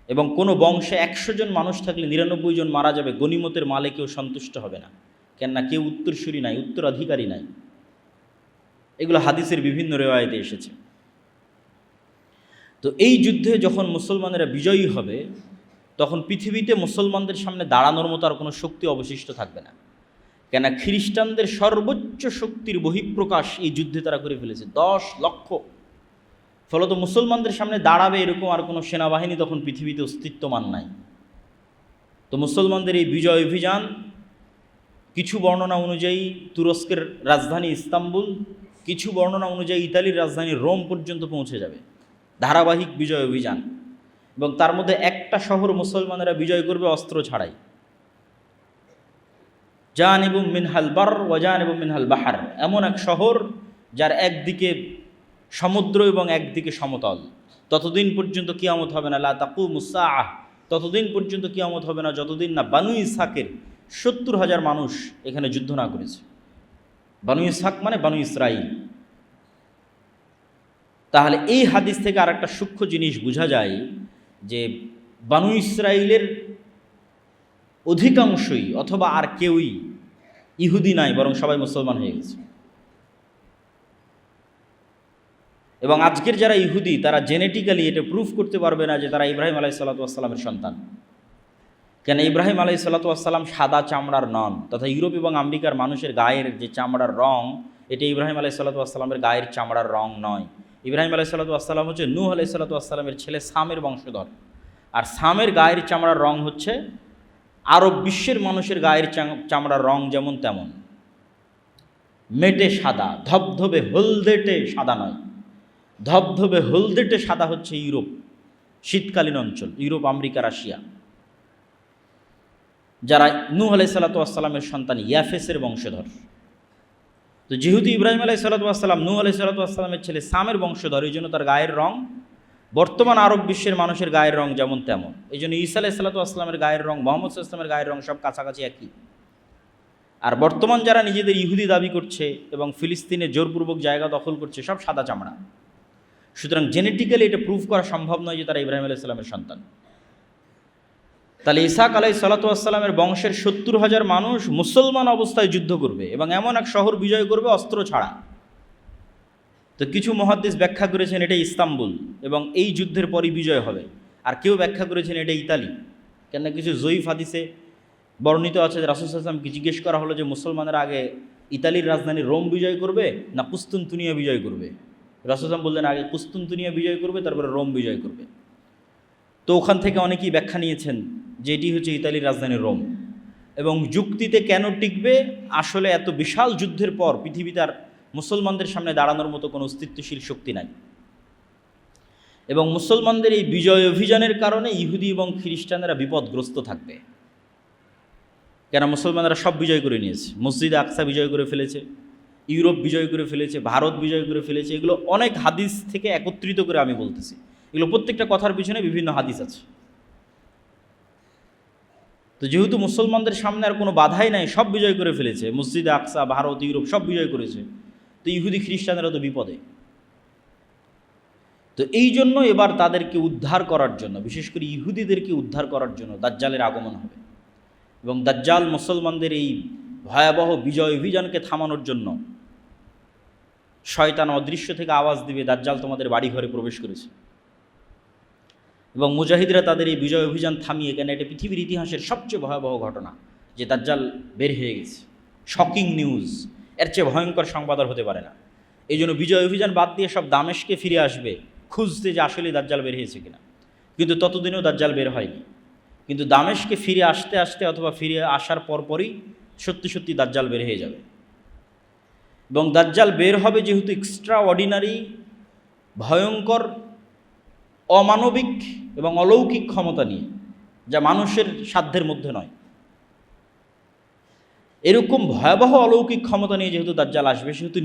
Speaker 1: এবং কোনো বংশে 100 জন মানুষ থাকলে 99 জন মারা যাবে, গনিমতের মালে কেউ সন্তুষ্ট হবে না, কেননা কেউ উত্তরসূরি নাই, উত্তরাধিকারী নাই। এগুলো হাদিসের বিভিন্ন রেওয়ায়েতে এসেছে। তো এই যুদ্ধে যখন মুসলমানেরা বিজয়ী হবে তখন পৃথিবীতে মুসলমানদের সামনে দাঁড়ানোর মতো আর কোনো শক্তি অবশিষ্ট থাকবে না, কেন খ্রিস্টানদের সর্বোচ্চ শক্তির বহিঃপ্রকাশ এই যুদ্ধে তারা করে ফেলেছে 10 লক্ষ। ফলত মুসলমানদের সামনে দাঁড়াবে এরকম আর কোনো সেনাবাহিনী তখন পৃথিবীতে অস্তিত্বমান নাই। তো মুসলমানদের এই বিজয় অভিযান কিছু বর্ণনা অনুযায়ী তুরস্কের রাজধানী ইস্তাম্বুল, কিছু বর্ণনা অনুযায়ী ইতালির রাজধানী রোম পর্যন্ত পৌঁছে যাবে, ধারাবাহিক বিজয় অভিযান। এবং তার মধ্যে একটা শহর মুসলমানেরা বিজয় করবে অস্ত্র ছাড়াই, জানিবু মিনহাল বার ওয়া জানিবু মিনহাল বাহার, এমন এক শহর যার একদিকে সমুদ্র এবং একদিকে সমতল। ততদিন পর্যন্ত কিয়ামত হবে না, লা তাকুমুস সাআহ, ততদিন পর্যন্ত কিয়ামত হবে না যতদিন না বানু ইসহাকের 70,000 মানুষ এখানে যুদ্ধ না করেছে। বানু ইসহাক মানে বানু ইসরাইল। তাহলে এই হাদিস থেকে আর একটা সূক্ষ্ম জিনিস বোঝা যায় যে বানু ইসরাইলের অধিকাংশই অথবা আর কেউই ইহুদি নাই, বরং সবাই মুসলমান হয়ে গেছে। এবং আজকের যারা ইহুদি তারা জেনেটিক্যালি এটা প্রুফ করতে পারবে না যে তারা ইব্রাহিম আলাইহিসসালাতু ওয়াসসালামের সন্তান, কেন ইব্রাহিম আলাইহিসসালাতু ওয়াসসালাম সাদা চামড়ার নন, তথা ইউরোপ এবং আমেরিকার মানুষের গায়ের যে চামড়ার রং এটা ইব্রাহিম আলাইহিসসালাতু ওয়াসসালামের গায়ের চামড়ার রং নয়। ইব্রাহিম আলাইহিসসালাতু ওয়াসসালাম হচ্ছে নূহ আলাইহিসসালাতু ওয়াসসালামের ছেলে সামের বংশধর, আর সামের গায়ের চামড়ার রং হচ্ছে আরব বিশ্বের মানুষের গায়ের চামড়ার রং যেমন তেমন, মেটে সাদা, ধবধবে হলদেটে সাদা নয়। ধবধবে হলদেটে সাদা হচ্ছে ইউরোপ, শীতকালীন অঞ্চল, ইউরোপ, আমেরিকা, রাশিয়া, যারা নূহ আলাইহিসসালাতু ওয়াসসালামের সন্তান ইয়াফেসের বংশধর। তো যেহেতু ইব্রাহিম আলাইহিসসালাতু ওয়াসসালাম নূহ আলাইহিসসালাতু ওয়াসসালামের ছেলে সামের বংশধর, এই জন্য তার গায়ের রং বর্তমান আরব বিশ্বের মানুষের গায়ের রং যেমন তেমন। এই জন্য ঈসা আলাইহিসসালাতু ওয়াসসালামের গায়ের রং, মুহাম্মদ সাল্লাল্লাহু আলাইহি ওয়াসাল্লামের গায়ের রং সব কাছাকাছি একই। আর বর্তমান যারা নিজেদের ইহুদি দাবি করছে এবং ফিলিস্তিনে জোরপূর্বক জায়গা দখল করছে সব সাদা চামড়া। সুতরাং জেনেটিক্যালি এটা প্রুফ করা সম্ভব নয় যে তারা ইব্রাহিম আলাইহিস সালামের সন্তান। তাহলে ইসহাক আলাইহিসসালাতু ওয়াসসালামের বংশের 70,000 মানুষ মুসলমান অবস্থায় যুদ্ধ করবে এবং এমন এক শহর বিজয় করবে অস্ত্র ছাড়া। তো কিছু মুহাদ্দিস ব্যাখ্যা করেছেন এটা ইস্তাম্বুল এবং এই যুদ্ধের পরই বিজয় হবে, আর কেউ ব্যাখ্যা করেছেন এটা ইতালি। কেন কিছু জয়ীফ হাদিসে বর্ণিত আছে যে রাসূল সাল্লাল্লাহু আলাইহি ওয়াসাল্লামকে জিজ্ঞেস করা হলো যে মুসলমানরা আগে ইতালির রাজধানী রোম বিজয় করবে না কুস্তুনতুনিয়া বিজয় করবে। রাসূল সাল্লাল্লাহু আলাইহি ওয়াসাল্লাম বললেন আগে কুস্তুনতুনিয়া বিজয় করবে, তারপরে রোম বিজয় করবে। তো ওখান থেকে অনেকেই ব্যাখ্যা নিয়েছেন যে এটি হচ্ছে ইতালির রাজধানী রোম। এবং যুক্তিতে কেন টিকবে, আসলে এত বিশাল যুদ্ধের পর পৃথিবীতে আর মুসলমানদের সামনে দাঁড়ানোর মতো কোনো অস্তিত্বশীল শক্তি নাই। এবং মুসলমানদের এই বিজয় অভিযানের কারণে ইহুদি এবং খ্রিস্টানেরা বিপদগ্রস্ত থাকবে, কেন মুসলমানরা সব বিজয় করে নিয়েছে। মসজিদ আকসা বিজয় করে ফেলেছে, ইউরোপ বিজয় করে ফেলেছে, ভারত বিজয় করে ফেলেছে। এগুলো অনেক হাদিস থেকে একত্রিত করে আমি বলতেছি, এগুলো প্রত্যেকটা কথার পিছনে বিভিন্ন হাদিস আছে। তো যেহেতু মুসলমানদের সামনে আর কোনো বাধাই নাই, সব বিজয় করে ফেলেছে, মসজিদ আকসা, ভারত, ইউরোপ সব বিজয় করেছে, তো ইহুদি খ্রিস্টানেরা তো বিপদে। তো এই জন্য এবার তাদেরকে উদ্ধার করার জন্য, বিশেষ করে ইহুদিদেরকে উদ্ধার করার জন্য দাজ্জালের আগমন হবে এবং দাজ্জাল মুসলমানদের এই ভয়াবহ বিজয় অভিযানকে থামানোর জন্য শয়তান অদৃশ্য থেকে আওয়াজ দিবে, দাজ্জাল তোমাদের বাড়ি ঘরে প্রবেশ করেছে। এবং মুজাহিদরা তাদের এই বিজয় অভিযান থামিয়ে, কেন এটা পৃথিবীর ইতিহাসের সবচেয়ে ভয়াবহ ঘটনা যে দাজ্জাল বের হয়ে গেছে, শকিং নিউজ, এর চেয়ে ভয়ঙ্কর সংবাদ আর হতে পারে না। এই জন্য বিজয় অভিযান বাদ দিয়ে সব দামেশকে ফিরে আসবে খুঁজতে যে আসলে দাজ্জাল বের হয়েছে কিনা, কিন্তু ততদিনেও দাজ্জাল বের হয়নি। কিন্তু দামেশকে ফিরে আসতে আসতে অথবা ফিরে আসার পরপরই সত্যি সত্যি দাজ্জাল বের হয়ে যাবে। এবং দাজ্জাল বের হবে যেহেতু এক্সট্রা অর্ডিনারি, ভয়ঙ্কর, অমানবিক এবং অলৌকিক ক্ষমতা নিয়ে, যা মানুষের সাধ্যের মধ্যে নয়, এরকম ভয়াবহ অলৌকিক ক্ষমতা নিয়ে যেহেতু দাজ্জাল আসবে, সেহেতু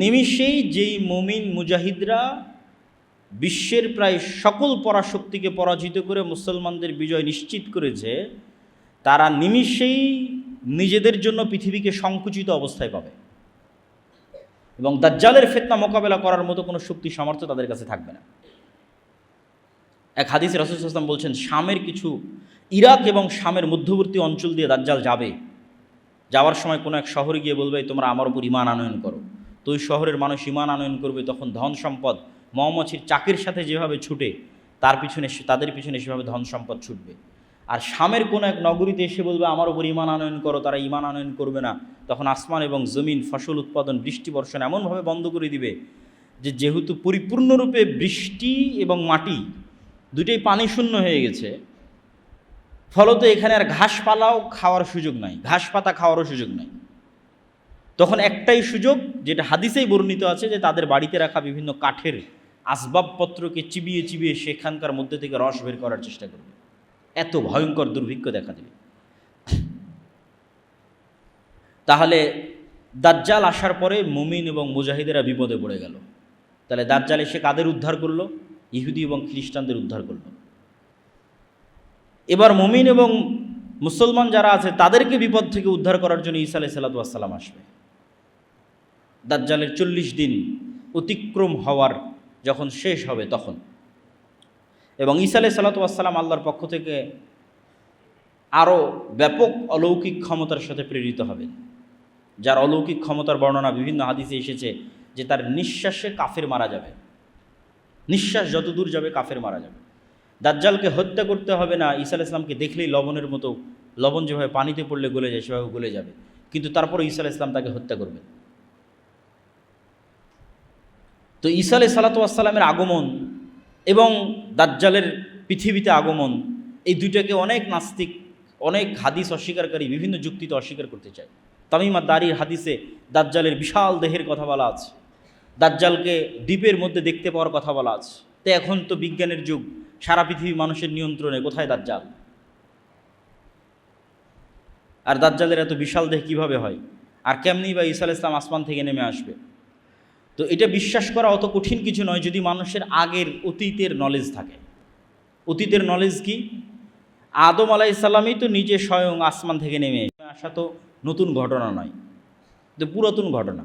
Speaker 1: নিমিষেই যেই মুমিন মুজাহিদরা বিশ্বের প্রায় সকল পরাশক্তিকে পরাজিত করে মুসলমানদের বিজয় নিশ্চিত করেছে, তারা নিমিষেই নিজেদের জন্য পৃথিবীকে সংকুচিত অবস্থায় পাবে এবং দাজ্জালের ফিতনা মোকাবেলা করার মতো কোনো শক্তি সামর্থ্য তাদের কাছে থাকবে না। এক হাদিসে রাসূল সাল্লাল্লাহু আলাইহি ওয়াসাল্লাম বলছেন, শামের কিছু, ইরাক এবং শামের মধ্যবর্তী অঞ্চল দিয়ে দাজ্জাল যাবে। যাওয়ার সময় কোনো এক শহরে গিয়ে বলবে, তোমরা আমার উপর ঈমান আনয়ন করো। তো ওই শহরের মানুষ ঈমান আনয়ন করবে, তখন ধন সম্পদ মৌমাছির চাকের সাথে যেভাবে ছুটে তাদের পিছনে সেভাবে ধন সম্পদ ছুটবে। আর শামের কোনো এক নগরীতে এসে বলবে, আমার উপর ঈমান আনয়ন করো, তারা ঈমান আনয়ন করবে না। তখন আসমান এবং জমিন, ফসল উৎপাদন, বৃষ্টি বর্ষণ এমনভাবে বন্ধ করে দিবে যে যেহেতু পরিপূর্ণরূপে বৃষ্টি এবং মাটি দুটোই পানি শূন্য হয়ে গেছে, ফলত এখানে আর ঘাসপালাও খাওয়ার সুযোগ নাই, ঘাস পাতা খাওয়ারও সুযোগ নাই। তখন একটাই সুযোগ, যেটা হাদিসেই বর্ণিত আছে, যে তাদের বাড়িতে রাখা বিভিন্ন কাঠের আসবাবপত্রকে চিবিয়ে চিবিয়ে সেখানকার মধ্যে থেকে রস বের করার চেষ্টা করবে। এত ভয়ঙ্কর দুর্ভিক্ষ দেখা দেবে। তাহলে দাজ্জাল আসার পরে মুমিন এবং মুজাহিদেরা বিপদে পড়ে গেল। তাহলে দাজ্জাল এসে কাদের উদ্ধার করলো? ইহুদি এবং খ্রিস্টানদের উদ্ধার করলো। এবার মুমিন এবং মুসলমান যারা আছে তাদেরকে বিপদ থেকে উদ্ধার করার জন্য ঈসা আলাইহিস সালাতু ওয়াস সালাম আসবে। দাজ্জালের 40 দিন অতিক্রম হওয়ার যখন শেষ হবে তখন, এবং ঈসা আলাইহিস সালাতু ওয়াস সালাম আল্লাহর পক্ষ থেকে আরও ব্যাপক অলৌকিক ক্ষমতার সাথে প্রেরিত হবেন, যার অলৌকিক ক্ষমতার বর্ণনা বিভিন্ন হাদিসে এসেছে যে তার নিঃশ্বাসে কাফের মারা যাবে, নিঃশ্বাস যত দূর যাবে কাফের মারা যাবে। দাজ্জালকে হত্যা করতে হবে না, ঈসা আলাইহিস সালামকে দেখলেই লবণের মতো, লবণ যেভাবে পানিতে পড়লে গলে যায় সেভাবে গলে যাবে, কিন্তু তারপরে ঈসা আলাইহিস সালাম তাকে হত্যা করবে। তো ঈসা আলাইহিস সালাতু ওয়াস সালামের আগমন এবং দাজ্জালের পৃথিবীতে আগমন, এই দুইটাকে অনেক নাস্তিক, অনেক হাদিস অস্বীকারী বিভিন্ন যুক্তিতে অস্বীকার করতে চায়। তামিম আদ-দারির হাদিসে দাজ্জালের বিশাল দেহের কথা বলা আছে, দাজ্জালকে দ্বীপের মধ্যে দেখতে পাওয়ার কথা বলা আছে। তো এখন তো বিজ্ঞানের যুগ, সারা পৃথিবী মানুষের নিয়ন্ত্রণে, কোথায় দাজ্জাল? আর দাজ্জালের এত বিশাল দেহ কীভাবে হয়, আর কেমনি বা ঈসা আলাইহিস সালাম আসমান থেকে নেমে আসবে? তো এটা বিশ্বাস করা অত কঠিন কিছু নয় যদি মানুষের আগের অতীতের নলেজ থাকে। অতীতের নলেজ কি? আদম আলাইহিস সালামই তো নিজে স্বয়ং আসমান থেকে নেমে আসা, তো নতুন ঘটনা নয়, তো পুরাতন ঘটনা।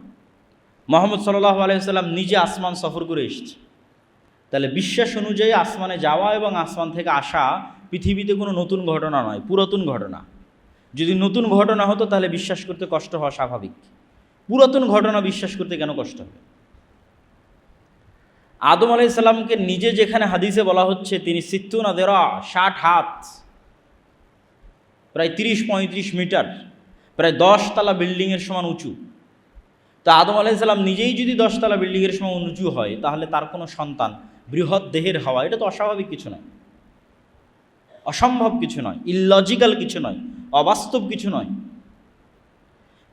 Speaker 1: মুহাম্মদ সাল্লাল্লাহু আলাইহি ওয়াসাল্লাম নিজে আসমান সফর করে এসেছে। তাহলে বিশ্বাস অনুযায়ী আসমানে যাওয়া এবং আসমান থেকে আসা পৃথিবীতে কোনো নতুন ঘটনা নয়, পুরাতন ঘটনা। যদি নতুন ঘটনা হতো তাহলে বিশ্বাস করতে কষ্ট হওয়া স্বাভাবিক, পুরাতন ঘটনা বিশ্বাস করতে কেন কষ্ট হবে? আদম আলাইহিস সালামকে নিজে যেখানে হাদিসে বলা হচ্ছে তিনি 60 হাত, প্রায় 30-35 মিটার, প্রায় 10 তলা বিল্ডিংয়ের সমান উঁচু। তা আদম আলাইহিস সালাম নিজেই যদি 10 তলা বিল্ডিংয়ের সমান উঁচু হয়, তাহলে তার কোনো সন্তান বৃহৎ দেহের হওয়া এটা তো অস্বাভাবিক কিছু নয়, অসম্ভব কিছু নয়, ইললজিক্যাল কিছু নয়, অবাস্তব কিছু নয়।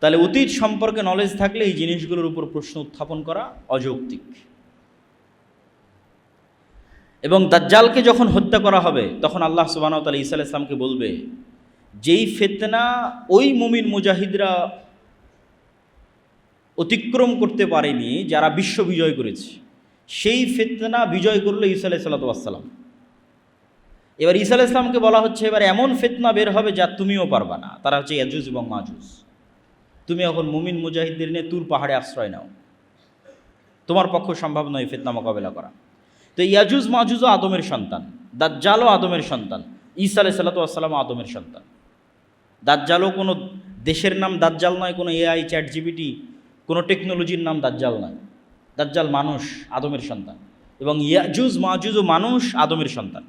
Speaker 1: তাহলে অতীত সম্পর্কে নলেজ থাকলে এই জিনিসগুলোর উপর প্রশ্ন উত্থাপন করা অযৌক্তিক। এবং দাজ্জালকে যখন হত্যা করা হবে তখন আল্লাহ সুবহানাহু ওয়া তাআলা ঈসা আলাইহিস সালামকে বলবে, যেই ফিতনা ওই মুমিন মুজাহিদরা অতিক্রম করতে পারেনি, যারা বিশ্ব বিজয় করেছে, সেই ফিতনা বিজয় করলো ঈসা আলাইহিস সালাতু ওয়াস সালাম। এবার ঈসা আলাইহিস সালামকে বলা হচ্ছে এবার এমন ফিতনা বের হবে যা তুমিও পারবা না, তারা হচ্ছে ইয়াজুজ এবং মাজুজ। তুমি এখন মুমিন মুজাহিদদের নিয়ে তুর পাহাড়ে আশ্রয় নাও, তোমার পক্ষে সম্ভব নয় ফিতনা মোকাবেলা করা। তো ইয়াজুজ মাজুজও আদমের সন্তান, দাজ্জালও আদমের সন্তান, ঈসা আলাইহিস সালাতু ওয়াস সালামও আদমের সন্তান। দাজ্জালও কোনো দেশের নাম দাজ্জাল নয়, কোনো AI চ্যাট জিপিটি কোনো টেকনোলজির নাম দাজ্জাল নয়। দাজ্জাল মানুষ, আদমের সন্তান, এবং ইয়াজুজ মাজুজও মানুষ, আদমের সন্তান।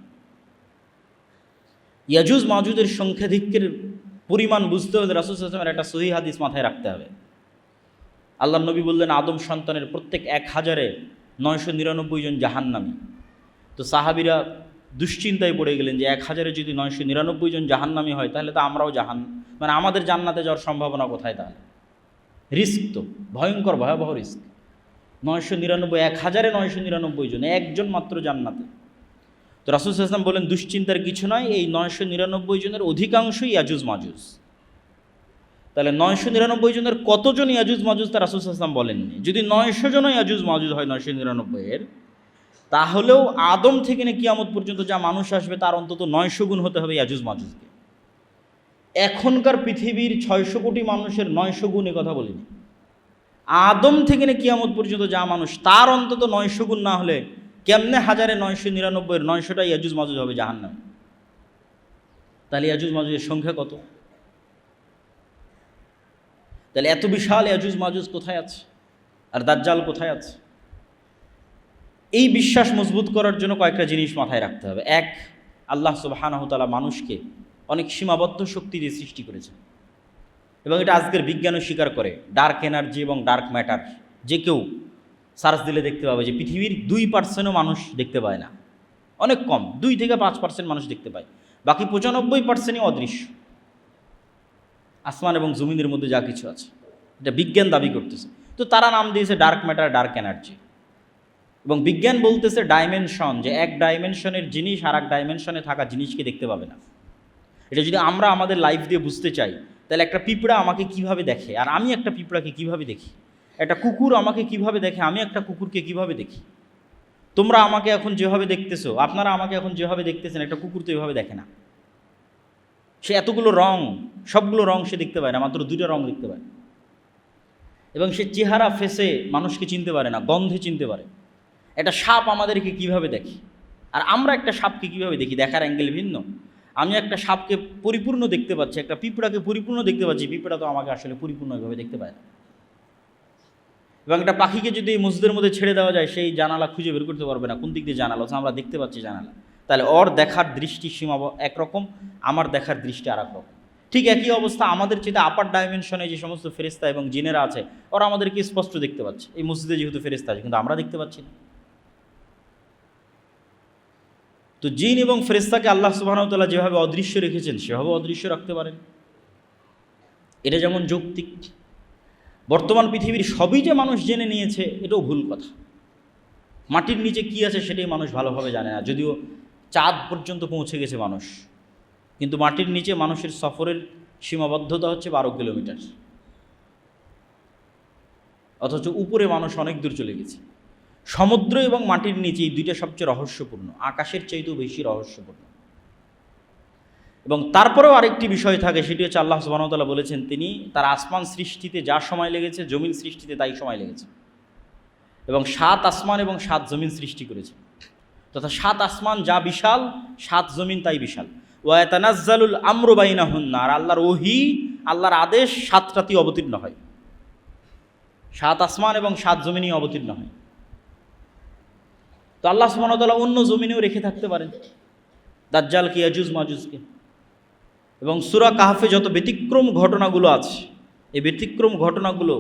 Speaker 1: ইয়াজুজ মাজুজের সংখ্যাধিক্যের পরিমাণ বুঝতে হলে রাসূল সাল্লাল্লাহু আলাইহি ওয়াসাল্লামের একটা সহিহ হাদিস মাথায় রাখতে হবে। আল্লাহর নবী বললেন, আদম সন্তানের প্রত্যেক 1099 জন জাহান্নামী। তো সাহাবীরা দুশ্চিন্তায় পড়ে গেলেন যে 1000-এ যদি 999 জন জাহান্নামী হয়, তাহলে তো আমরাও মানে আমাদের জান্নাতে যাওয়ার সম্ভাবনা কোথায়? তাহলে রিস্ক তো ভয়ঙ্কর, ভয়াবহ রিস্ক। 1000-এ 999 জন, একজন মাত্র জান্নাতে। তো রাসূল সাল্লাল্লাহু আলাইহি ওয়াসাল্লাম বলেন, দুশ্চিন্তার কিছু নয়, এই 999 জনের অধিকাংশই ইয়াজুজ মাজুজ। তাহলে 999 জনের কতজন ইয়াজুজ মাজুজ তা রাসূল সাল্লাল্লাহু আলাইহি ওয়াসাল্লাম বলেননি। যদি 900 জনও ইয়াজুজ মাজুজ হয় 999-এর, তাহলেও আদম থেকে নিয়ে কিয়ামত পর্যন্ত যা মানুষ আসবে তার অন্তত 900 গুণ হতে হবে ইয়াজুজ মাজুজকে। এখনকার পৃথিবীর 600 কোটি মানুষের 900 গুণ, কথা বলিনি। আদম থেকে নিয়ে কিয়ামত পর্যন্ত যা মানুষ, তার অন্তত 900 গুণ না হলে কেমনে 1000-এ 999-এর 900টা ইয়াজুজ মাজুজ হবে জাহান্নামে? তাহলে ইয়াজুজ মাজুজের সংখ্যা কত? তাহলে এত বিশাল ইয়াজুজ মাজুজ কোথায় আছে, আর দাজ্জাল কোথায় আছে? এই বিশ্বাস মজবুত করার জন্য কয়েকটা জিনিস মাথায় রাখতে হবে। এক, আল্লাহ সুবহানাহু ওয়া তাআলা মানুষকে অনেক সীমাবদ্ধ শক্তি দিয়ে সৃষ্টি করেছেন, এবং এটা আজকের বিজ্ঞানও স্বীকার করে। ডার্ক এনার্জি এবং ডার্ক ম্যাটার, যে কেউ সার্চ দিলে দেখতে পাবে যে পৃথিবীর 2%ও মানুষ দেখতে পায় না, অনেক কম, 2-5% মানুষ দেখতে পায়, বাকি 95%ই অদৃশ্য। আসমান এবং জমিনের মধ্যে যা কিছু আছে, এটা বিজ্ঞান দাবি করতেছে। তো তারা নাম দিয়েছে ডার্ক ম্যাটার, ডার্ক এনার্জি। এবং বিজ্ঞান বলতেছে ডাইমেনশন, যে এক ডাইমেনশনের জিনিস আর এক ডাইমেনশনে থাকা জিনিসকে দেখতে পাবে না। এটা যদি আমরা আমাদের লাইফ দিয়ে বুঝতে চাই, তাহলে একটা পিঁপড়া আমাকে কিভাবে দেখে আর আমি একটা পিঁপড়াকে কিভাবে দেখি, একটা কুকুর আমাকে কিভাবে দেখে আমি একটা কুকুরকে কিভাবে দেখি, তোমরা আমাকে এখন যেভাবে দেখতেছো, আপনারা আমাকে এখন যেভাবে দেখতেছেন, একটা কুকুর তো এভাবে দেখে না। সে এতগুলো রং, সবগুলো রং সে দেখতে পায় না, মাত্র 2টা রং দেখতে পায়। এবং সে চেহারা ফেসে মানুষকে চিনতে পারে না, গন্ধে চিনতে পারে। একটা সাপ আমাদেরকে কিভাবে দেখে, আর আমরা একটা সাপকে কিভাবে দেখি, দেখার অ্যাঙ্গেল ভিন্ন। আমি একটা সাপকে পরিপূর্ণ দেখতে পাচ্ছি, একটা পিঁপড়াকে পরিপূর্ণ দেখতে পাচ্ছি, পিঁপড়া তো আমাকে আসলে পরিপূর্ণভাবে দেখতে পায় না। এবং একটা পাখিকে যদি মসজিদের মধ্যে ছেড়ে দেওয়া যায়, সেই জানালা খুঁজে বের করতে পারবে না কোন দিক দিয়ে জানালা, আমরা দেখতে পাচ্ছি জানালা। তাহলে ওর দেখার দৃষ্টি সীমা একরকম, আমার দেখার দৃষ্টি আর এক রকম। ঠিক একই অবস্থা আমাদের চেয়ে আপার ডাইমেনশনে যে সমস্ত ফেরেশতা এবং জিনেরা আছে, ওরা আমাদেরকে স্পষ্ট দেখতে পাচ্ছে। এই মসজিদে যেহেতু ফেরেশতা আছে, কিন্তু আমরা দেখতে পাচ্ছি না। তো জিন এবং ফেরেশতাকে আল্লাহ সুবহানাহু ওয়া তাআলা যেভাবে অদৃশ্য রেখেছেন, সেভাবে অদৃশ্য রাখতে পারেন। এটা যেমন যৌক্তিক। বর্তমান পৃথিবীর সবই যে মানুষ জেনে নিয়েছে, এটাও ভুল কথা। মাটির নিচে কি আছে সেটাই মানুষ ভালোভাবে জানে না, যদিও চাঁদ পর্যন্ত পৌঁছে গেছে মানুষ, কিন্তু মাটির নিচে মানুষের সফরের সীমাবদ্ধতা হচ্ছে 12 কিলোমিটার, অথচ উপরে মানুষ অনেক দূর চলে গেছে। সমুদ্র এবং মাটির নিচে এই দুইটা সবচেয়ে রহস্যপূর্ণ, আকাশের চাইতেও বেশি রহস্যপূর্ণ। এবং তারপরেও আরেকটি বিষয় থাকে, সেটি হচ্ছে আল্লাহ সুবহানাহু ওয়া তাআলা বলেছেন, তিনি তার আসমান সৃষ্টিতে যা সময় লেগেছে, জমিন সৃষ্টিতে তাই সময় লেগেছে। এবং 7 আসমান এবং 7 জমিন সৃষ্টি করেছে, তথা 7 আসমান যা বিশাল, 7 জমিন তাই বিশাল। ওয়া ইয়াতানাজ্জালুল আমরু বাইনাহুন্না, আর আল্লাহর ওহী, আল্লাহর আদেশ 7টাতেই অবতীর্ণ হয়। 7 আসমান এবং 7 জমিনই অবতীর্ণ হয়। তো আল্লাহ সুবহানাহু ওয়া তাআলা অন্য জমিনেও রেখে থাকতে পারেন দাজ্জালকে, ইয়াজুজ মাজুজকে। এবং সূরা কাহফে যত ব্যতিক্রম ঘটনাগুলো আছে, এই ব্যতিক্রম ঘটনাগুলো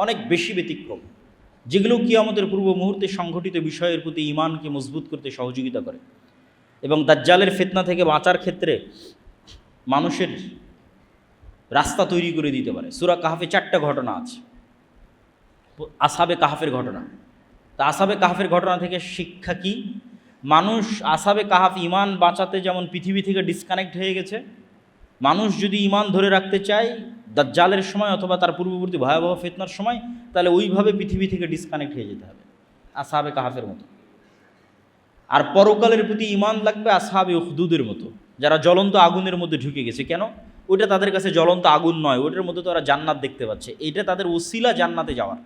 Speaker 1: অনেক বেশি ব্যতিক্রম, যেগুলো কিয়ামতের পূর্ব মুহূর্তে সংঘটিত বিষয়ের প্রতি ঈমানকে মজবুত করতে সহযোগিতা করে এবং দাজ্জালের ফিতনা থেকে বাঁচার ক্ষেত্রে মানুষের রাস্তা তৈরি করে দিতে পারে। সূরা কাহফে 4টা ঘটনা আছে। আসহাবে কাহফের ঘটনা, তা আসহাবে কাহফের ঘটনা থেকে শিক্ষা কি? মানুষ আসহাবে কাহফ ঈমান বাঁচাতে যেমন পৃথিবী থেকে ডিসকানেক্ট হয়ে গেছে, মানুষ যদি ঈমান ধরে রাখতে চায় দাজ্জালের সময় অথবা তার পূর্ববর্তী ভয়াবহ ফিতনার সময়, তাহলে ওইভাবে পৃথিবী থেকে ডিসকানেক্ট হয়ে যেতে হবে আসহাবে কাহফের মতো। আর পরকালের প্রতি ঈমান লাগবে আসহাবে উখদুদের মতো, যারা জ্বলন্ত আগুনের মধ্যে ঢুকে গেছে। কেন? ওইটা তাদের কাছে জ্বলন্ত আগুন নয়, ওইটার মধ্যে তো ওরা জান্নাত দেখতে পাচ্ছে, এইটা তাদের ওসিলা জান্নাতে যাওয়ার।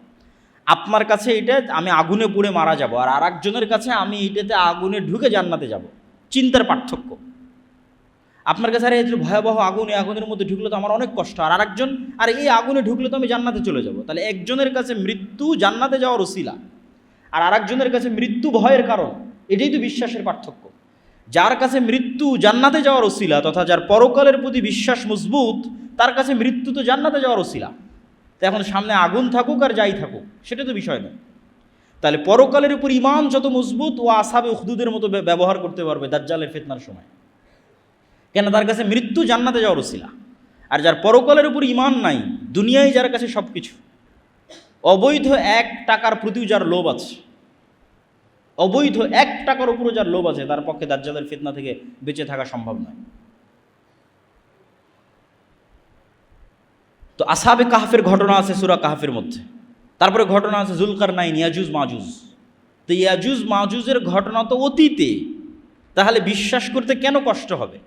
Speaker 1: আপনার কাছে এটা আমি আগুনে পুড়ে মারা যাব, আর আরেকজনের কাছে আমি এইটাতে আগুনে ঢুকে জান্নাতে যাব, চিন্তার পার্থক্য। আপনার কাছে আরে ভয়াবহ আগুনে, আগুনের মধ্যে ঢুকলে তো আমার অনেক কষ্ট, আর আরেকজন আর এই আগুনে ঢুকলে তো আমি জান্নাতে চলে যাব। তাহলে একজনের কাছে মৃত্যু জান্নাতে যাওয়ার ওসিলা, আর আরেকজনের কাছে মৃত্যু ভয়ের কারণ। এটাই তো বিশ্বাসের পার্থক্য। যার কাছে মৃত্যু জান্নাতে যাওয়ার ওসিলা, তথা যার পরকালের প্রতি বিশ্বাস মজবুত, তার কাছে মৃত্যু তো জান্নাতে যাওয়ার ওসিলা। তো এখন সামনে আগুন থাকুক আর যাই থাকুক সেটা তো বিষয় নয়। তাহলে পরকালের উপর ঈমান যত মজবুত, ও আসহাবে উখদুদের মতো ব্যবহার করতে পারবে দাজ্জালের ফিতনার সময়, কেন তার কাছে মৃত্যু জান্নাতে যাওয়ার ওসিলা। আর যার পরকালের উপর ঈমান নাই, দুনিয়ায় যার কাছে সব কিছু, অবৈধ 1 টাকার প্রতিও যার লোভ আছে, অবৈধ 1 টাকার উপরও যার লোভ আছে, তার পক্ষে দাজ্জালের ফিতনা থেকে বেঁচে থাকা সম্ভব নয়। তো আসহাবে কাহফের ঘটনা আছে সূরা কাহফের মধ্যে। তারপরে ঘটনা আছে যুলকারনাইন, ইয়াজুজ মাজুজ। তো ইয়াজুজ মাজুজের ঘটনা তো অতীতে, তাহলে বিশ্বাস করতে কেন কষ্ট হবে?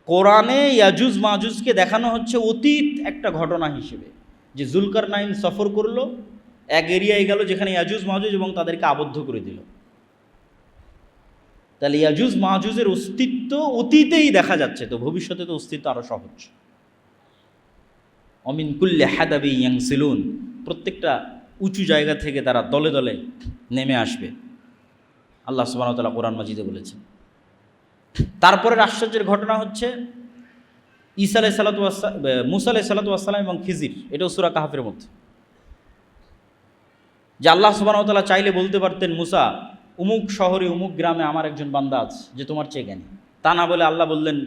Speaker 1: কোরআনে ইয়াজুজ মাজুজকে দেখানো হচ্ছে অতীত একটা ঘটনা হিসেবে, যে যুলকারনাইন সফর করলো, এক এরিয়ায় গেল যেখানে ইয়াজুজ মাজুজ, এবং তাদেরকে আবদ্ধ করে দিল। তাহলে ইয়াজুজ মাজুজের অস্তিত্ব অতীতেই দেখা যাচ্ছে, তো ভবিষ্যতে তো অস্তিত্ব আরও সহজ। অমিন কুল্লে হাদাবি ইয়াংসিলুন, প্রত্যেকটা উঁচু জায়গা থেকে তারা দলে দলে নেমে আসবে, আল্লাহ সুবহানাহু ওয়া তাআলা কোরআন মাজিদে বলেছেন। তারপরের আশ্চর্যের ঘটনা হচ্ছে ঈসা আলাইহিস সালাতু ওয়াস সালাম, মূসা আলাইহিস সালাতু ওয়াস সালাম এবং খিজির। এটাও সূরা কাহফের মধ্যে, যে আল্লাহ সুবহানাহু ওয়া তাআলা চাইলে বলতে পারতেন, মুসা উমুক শহরে উমুক গ্রামে আমার একজন বান্দা আছে যে তোমার চেয়ে জ্ঞানী। তা না বলে আল্লাহ বললেন,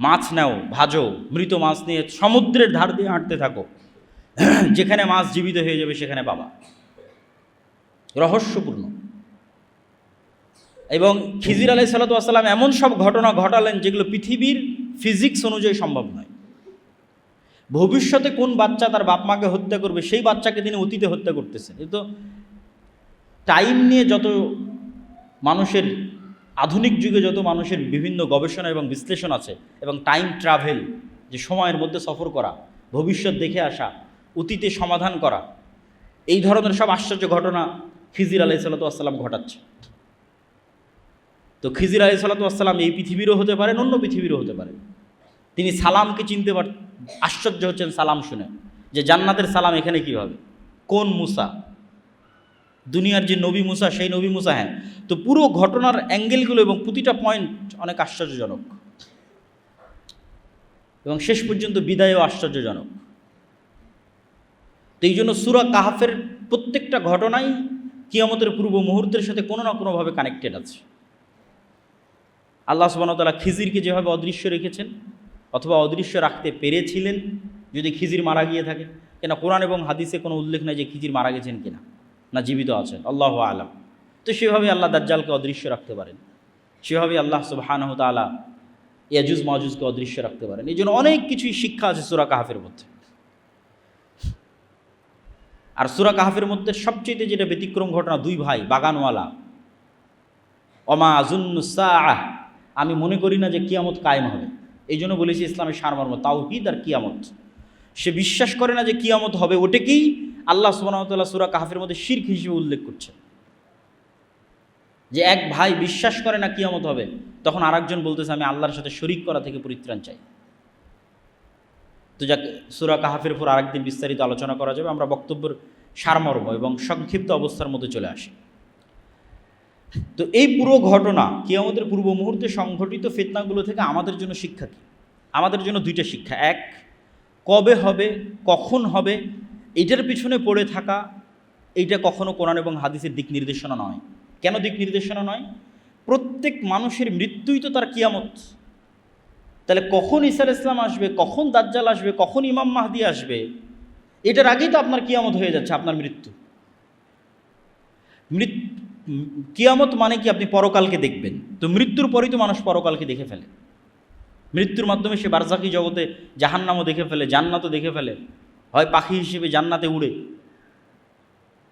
Speaker 1: মাছ নাও, ভাজো, মৃত মাছ নিয়ে সমুদ্রের ধার দিয়ে হাঁটতে থাকো, যেখানে মাছ জীবিত হয়ে যাবে সেখানে পাবা। রহস্যপূর্ণ। এবং খিজির আলাইহিস সালাতু ওয়াস সালাম এমন সব ঘটনা ঘটালেন যেগুলো পৃথিবীর ফিজিক্স অনুযায়ী সম্ভব নয়। ভবিষ্যতে কোন বাচ্চা তার বাপ মাকে হত্যা করবে, সেই বাচ্চাকে তিনি অতীতে হত্যা করতেছেন। এ তো টাইম নিয়ে যত মানুষের, আধুনিক যুগে যত মানুষের বিভিন্ন গবেষণা এবং বিশ্লেষণ আছে, এবং টাইম ট্রাভেল, যে সময়ের মধ্যে সফর করা, ভবিষ্যৎ দেখে আসা, অতীতে সমাধান করা, এই ধরনের সব আশ্চর্য ঘটনা খিজির আলাইহিস সালাতু ওয়াস সালাম ঘটাচ্ছে। তো খিজির আলাইহিস সালাতু ওয়াস সালাম এই পৃথিবীরও হতে পারেন, অন্য পৃথিবীরও হতে পারেন। তিনি সালামকে চিনতে আশ্চর্য হচ্ছেন সালাম শুনে, যে জান্নাতের সালাম এখানে কীভাবে, কোন মুসা, দুনিয়ার যে নবী মুসা সেই নবী মুসা? হ্যাঁ। তো পুরো ঘটনার অ্যাঙ্গেলগুলো এবং প্রতিটা পয়েন্ট অনেক আশ্চর্যজনক, এবং শেষ পর্যন্ত বিদায়ও আশ্চর্যজনক। তো এই জন্য সূরা কাহফের প্রত্যেকটা ঘটনাই কিয়ামতের পূর্ব মুহূর্তের সাথে কোনো না কোনোভাবে কানেক্টেড আছে। আল্লাহ সুবহানাহু ওয়া তাআলা খিজিরকে যেভাবে অদৃশ্য রেখেছেন, অথবা অদৃশ্য রাখতে পেরেছিলেন যদি খিজির মারা গিয়ে থাকে, কেন কোরআন এবং হাদিসে কোনো উল্লেখ নেই যে খিজির মারা গেছেন কিনা, না জীবিত আছেন, আল্লাহু আ'লাম। তো সেভাবে আল্লাহ দাজ্জালকে অদৃশ্য রাখতে পারেন, সেভাবে আল্লাহ সুবহানাহু ওয়া তাআলা ইয়াজুজ মাজুজকে অদৃশ্য রাখতে পারেন। এই জন্য অনেক কিছুই শিক্ষা আছে সূরা কাহফের মধ্যে। আর সূরা কাহফের মধ্যে সবচেয়ে যেটা ব্যতিক্রম ঘটনা, 2 ভাই বাগানওয়ালা, ওমা আযুন্নুস সাআহ, আমি মনে করি না যে কিয়ামত কায়েম হবে। এই জন্য বলেছি ইসলামের সারমর্ম তাওহীদ আর কিয়ামত। সে বিশ্বাস করে না যে কিয়ামত হবে, ওটাকেই আল্লাহ সুবহানাহু ওয়া তাআলা সূরা কাহফের মধ্যে শিরক হিসেবে উল্লেখ করছে। যে এক ভাই বিশ্বাস করে না কিয়ামত হবে, তখন আরেকজন বলতেছে আমি আল্লাহর সাথে শরীক করা থেকে পরিত্রাণ চাই। তো যাক, সূরা কাহফের উপর আরেকদিন বিস্তারিত আলোচনা করা যাবে। আমরা বক্তব্যের সারমর্ম এবং সংক্ষিপ্ত অবস্থার মধ্যে চলে আসি। তো এই পুরো ঘটনা কিয়ামতের পূর্ব মুহূর্তে সংঘটিত ফিতনাগুলো থেকে আমাদের জন্য শিক্ষা কী? আমাদের জন্য 2টা শিক্ষা। এক, কবে হবে, কখন হবে, এইটার পিছনে পড়ে থাকা, এইটা কখনো কোরআন এবং হাদিসের দিক নির্দেশনা নয়। কেন দিক নির্দেশনা নয়? প্রত্যেক মানুষের মৃত্যুই তো তার কিয়ামত। তাহলে কখন ঈসা আলাইহিস সালাম আসবে, কখন দাজ্জাল আসবে, কখন ইমাম মাহদি আসবে, এটার আগেই তো আপনার কিয়ামত হয়ে যাচ্ছে, আপনার মৃত্যু। কিয়ামত মানে কি? আপনি পরকালকে দেখবেন। তো মৃত্যুর পরেই তো মানুষ পরকালকে দেখে ফেলে। মৃত্যুর মাধ্যমে সে বারজাকি জগতে জাহান্নামও দেখে ফেলে, জান্নাতও দেখে ফেলে। হয় পাখি হিসেবে জান্নাতে উড়ে,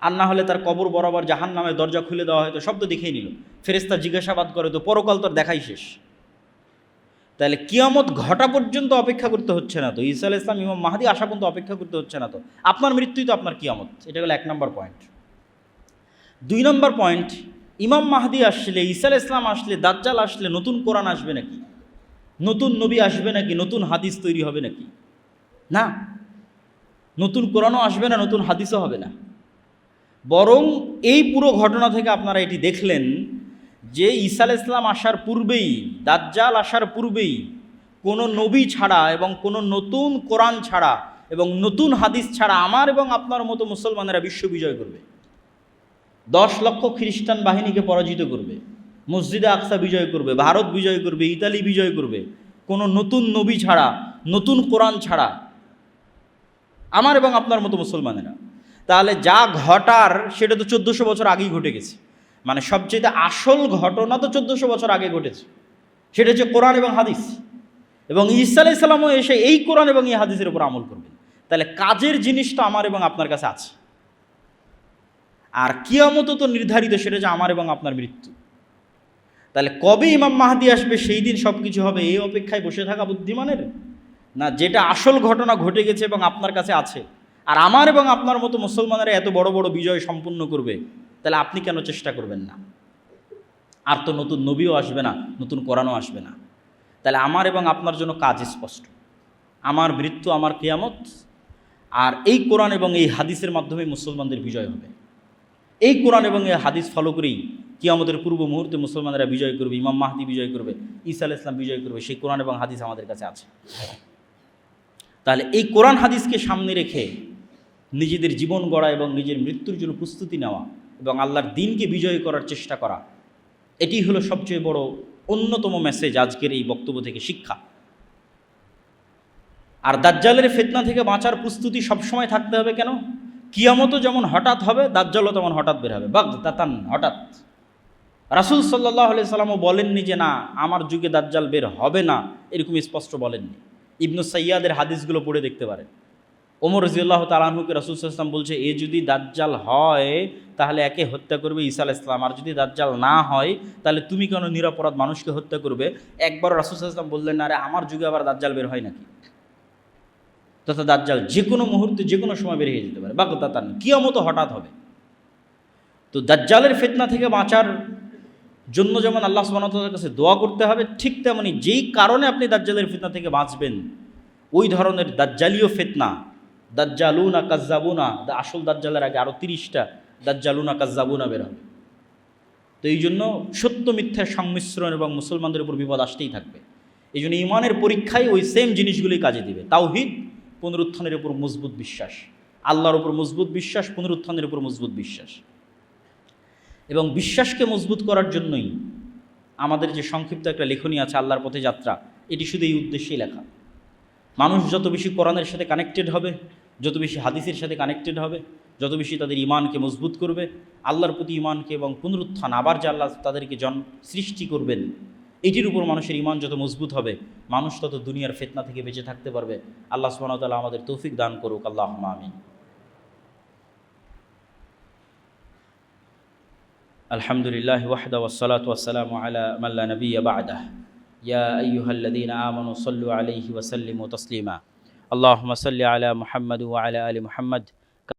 Speaker 1: আর না হলে তার কবর বরাবর জাহান্নামের দরজা খুলে দেওয়া হয়তো, শব্দ দেখেই নিল। ফেরেশতা জিজ্ঞাসাবাদ করে, তো পরকাল তোর দেখাই শেষ। তাহলে কিয়ামত ঘটা পর্যন্ত অপেক্ষা করতে হচ্ছে না তো, ঈসা আলাইহিস সালাম ইমাম মাহদি আসা পর্যন্ত অপেক্ষা করতে হচ্ছে না তো, আপনার মৃত্যুই তো আপনার কিয়ামত। এটা হলো 1 নম্বর পয়েন্ট। 2 নম্বর পয়েন্ট, ইমাম মাহদি আসলে, ঈসা আলাইহিস সালাম আসলে, দাজ্জাল আসলে নতুন কোরআন আসবে নাকি? নতুন নবী আসবে নাকি, নতুন হাদিস তৈরি হবে নাকি? না, নতুন কোরআনও আসবে না, নতুন হাদিসও হবে না। বরং এই পুরো ঘটনা থেকে আপনারা এটি দেখলেন যে ঈসা আলাইহিস সালাম আসার পূর্বেই, দাজ্জাল আসার পূর্বেই কোনো নবী ছাড়া এবং কোনো নতুন কোরআন ছাড়া এবং নতুন হাদিস ছাড়া আমার এবং আপনার মতো মুসলমানেরা বিশ্ব বিজয় করবে, 10 লক্ষ খ্রিস্টান বাহিনীকে পরাজিত করবে, মসজিদে আকসা বিজয় করবে, ভারত বিজয় করবে, ইতালি বিজয় করবে, কোনো নতুন নবী ছাড়া, নতুন কোরআন ছাড়া, আমার এবং আপনার মতো মুসলমানেরা। তাহলে যা ঘটার সেটা তো 1400 বছর আগেই ঘটে গেছে। মানে সবচেয়ে আসল ঘটনা তো 1400 বছর আগে ঘটেছে, সেটা হচ্ছে কোরআন এবং হাদিস। এবং ঈসা আলাইহিস সালামও এসে এই কোরআন এবং এই হাদিসের উপর আমল করবেন। তাহলে কাজের জিনিসটা আমার এবং আপনার কাছে আছে। আর কিয়ামত তো নির্ধারিত, সেটা যে আমার এবং আপনার মৃত্যু। তাহলে কবে ইমাম মাহদি আসবে, সেই দিন সব কিছু হবে, এই অপেক্ষায় বসে থাকা বুদ্ধিমানের? না, যেটা আসল ঘটনা ঘটে গেছে এবং আপনার কাছে আছে, আর আমার এবং আপনার মতো মুসলমানেরা এত বড় বড় বিজয় সম্পূর্ণ করবে, তাহলে আপনি কেন চেষ্টা করবেন না? আর তো নতুন নবীও আসবে না, নতুন কোরআনও আসবে না। তাহলে আমার এবং আপনার জন্য কাজ স্পষ্ট, আমার মৃত্যু, আমার কিয়ামত, আর এই কোরআন এবং এই হাদিসের মাধ্যমে মুসলমানদের বিজয় হবে। এই কোরআন এবং এই হাদিস ফলো করেই কিয়ামতের পূর্ব মুহূর্তে মুসলমানেরা বিজয় করবে, ইমাম মাহদি বিজয় করবে, ঈসা আলাইহিস সালাম বিজয় করবে। সেই কোরআন এবং হাদিস আমাদের কাছে আছে। তাহলে এই কোরআন হাদিসকে সামনে রেখে নিজেদের জীবন গড়া এবং নিজের মৃত্যুর জন্য প্রস্তুতি নেওয়া এবং আল্লাহর দ্বীনকে বিজয় করার চেষ্টা করা, এটি হলো সবচেয়ে বড় অন্যতম মেসেজ আজকের এই বক্তব্য থেকে, শিক্ষা। আর দাজ্জালের ফিতনা থেকে বাঁচার প্রস্তুতি সবসময় থাকতে হবে। কেন? কিয়ামতও যেমন হঠাৎ হবে, দাজ্জালও তেমন হঠাৎ বের হবে, বাগদাতান, হঠাৎ। রাসূল সাল্লাল্লাহু আলাইহি সাল্লামও বলেননি যে না, আমার যুগে দাজ্জাল বের হবে না, এরকম স্পষ্ট বলেননি। ইবনু সাইয়াদের হাদিসগুলো পড়ে দেখতে পারেন। ওমর রাদিয়াল্লাহু তাআলা আনহুকে রাসূল সাল্লাল্লাহু আলাইহি ওয়াসাল্লাম বলছে, এ যদি দাজ্জাল হয় তাহলে একে হত্যা করবে ঈসা আলাইহিস সালাম, আর যদি দাজ্জাল না হয় তাহলে তুমি কেন নিরপরাধ মানুষকে হত্যা করবে? একবার রাসূল সাল্লাল্লাহু আলাইহি ওয়াসাল্লাম বললেন, আরে আমার যুগে আবার দাজ্জাল বের হয় নাকি? তথা দাজ্জাল যে কোনো মুহূর্তে যে কোনো সময় বের হয়ে যেতে পারে, বাগদাতান, কিয়ামত হঠাৎ হবে। তো দাজ্জালের ফিতনা থেকে বাঁচার জন্য যেমন আল্লাহ সুবহানাহু ওয়া তাআলার কাছে দোয়া করতে হবে, ঠিক তেমনি যেই কারণে আপনি দাজ্জালের ফিতনা থেকে বাঁচবেন, ওই ধরনের দাজ্জালীয় ফিতনা, দাজ্জালুনা কাজ্জাবুনা, আসল দাজ্জালের আগে আরও 30টা দাজ্জালুনা কাজ্জাবুনা বের হবে। তো এই জন্য সত্য মিথ্যার সংমিশ্রণ এবং মুসলমানদের উপর বিপদ আসতেই থাকবে। এই জন্য ইমানের পরীক্ষায় ওই সেম জিনিসগুলোই কাজে দিবে। তাওহীদ, পুনরুত্থানের উপর মজবুত বিশ্বাস, আল্লাহর উপর মজবুত বিশ্বাস, পুনরুত্থানের উপর মজবুত বিশ্বাস। এবং বিশ্বাসকে মজবুত করার জন্যই আমাদের যে সংক্ষিপ্ত একটা লেখনী আছে আল্লাহর পথে যাত্রা, এটি শুধু এই উদ্দেশ্যেই লেখা। মানুষ যত বেশি কোরআনের সাথে কানেক্টেড হবে, যত বেশি হাদিসের সাথে কানেক্টেড হবে, যত বেশি তাদের ইমানকে মজবুত করবে, আল্লাহর প্রতি ইমানকে এবং পুনরুত্থান, আবার যে আল্লাহ তাদেরকে সৃষ্টি করবেন, এটির উপর মানুষের ইমান যত মজবুত হবে, মানুষ তত দুনিয়ার ফিতনা থেকে বেঁচে থাকতে পারবে। আল্লাহ সুবহানাহু ওয়া তাআলা আমাদের তৌফিক দান করুক। আল্লাহুম্মা আমিন। আলহামদুলিল্লাহ ওয়াহদা ওয়াসসালাতু ওয়াসসালামু আলা মান লা নাবিয়্যা বা'দাহ। ইয়া আইয়ুহাল্লাযীনা আমানু সাল্লু আলাইহি ওয়া সাল্লিমু তাসলিমা। আল্লাহুম্মা সাল্লি আলা মুহাম্মাদ ওয়া আলা আলি মুহাম্মাদ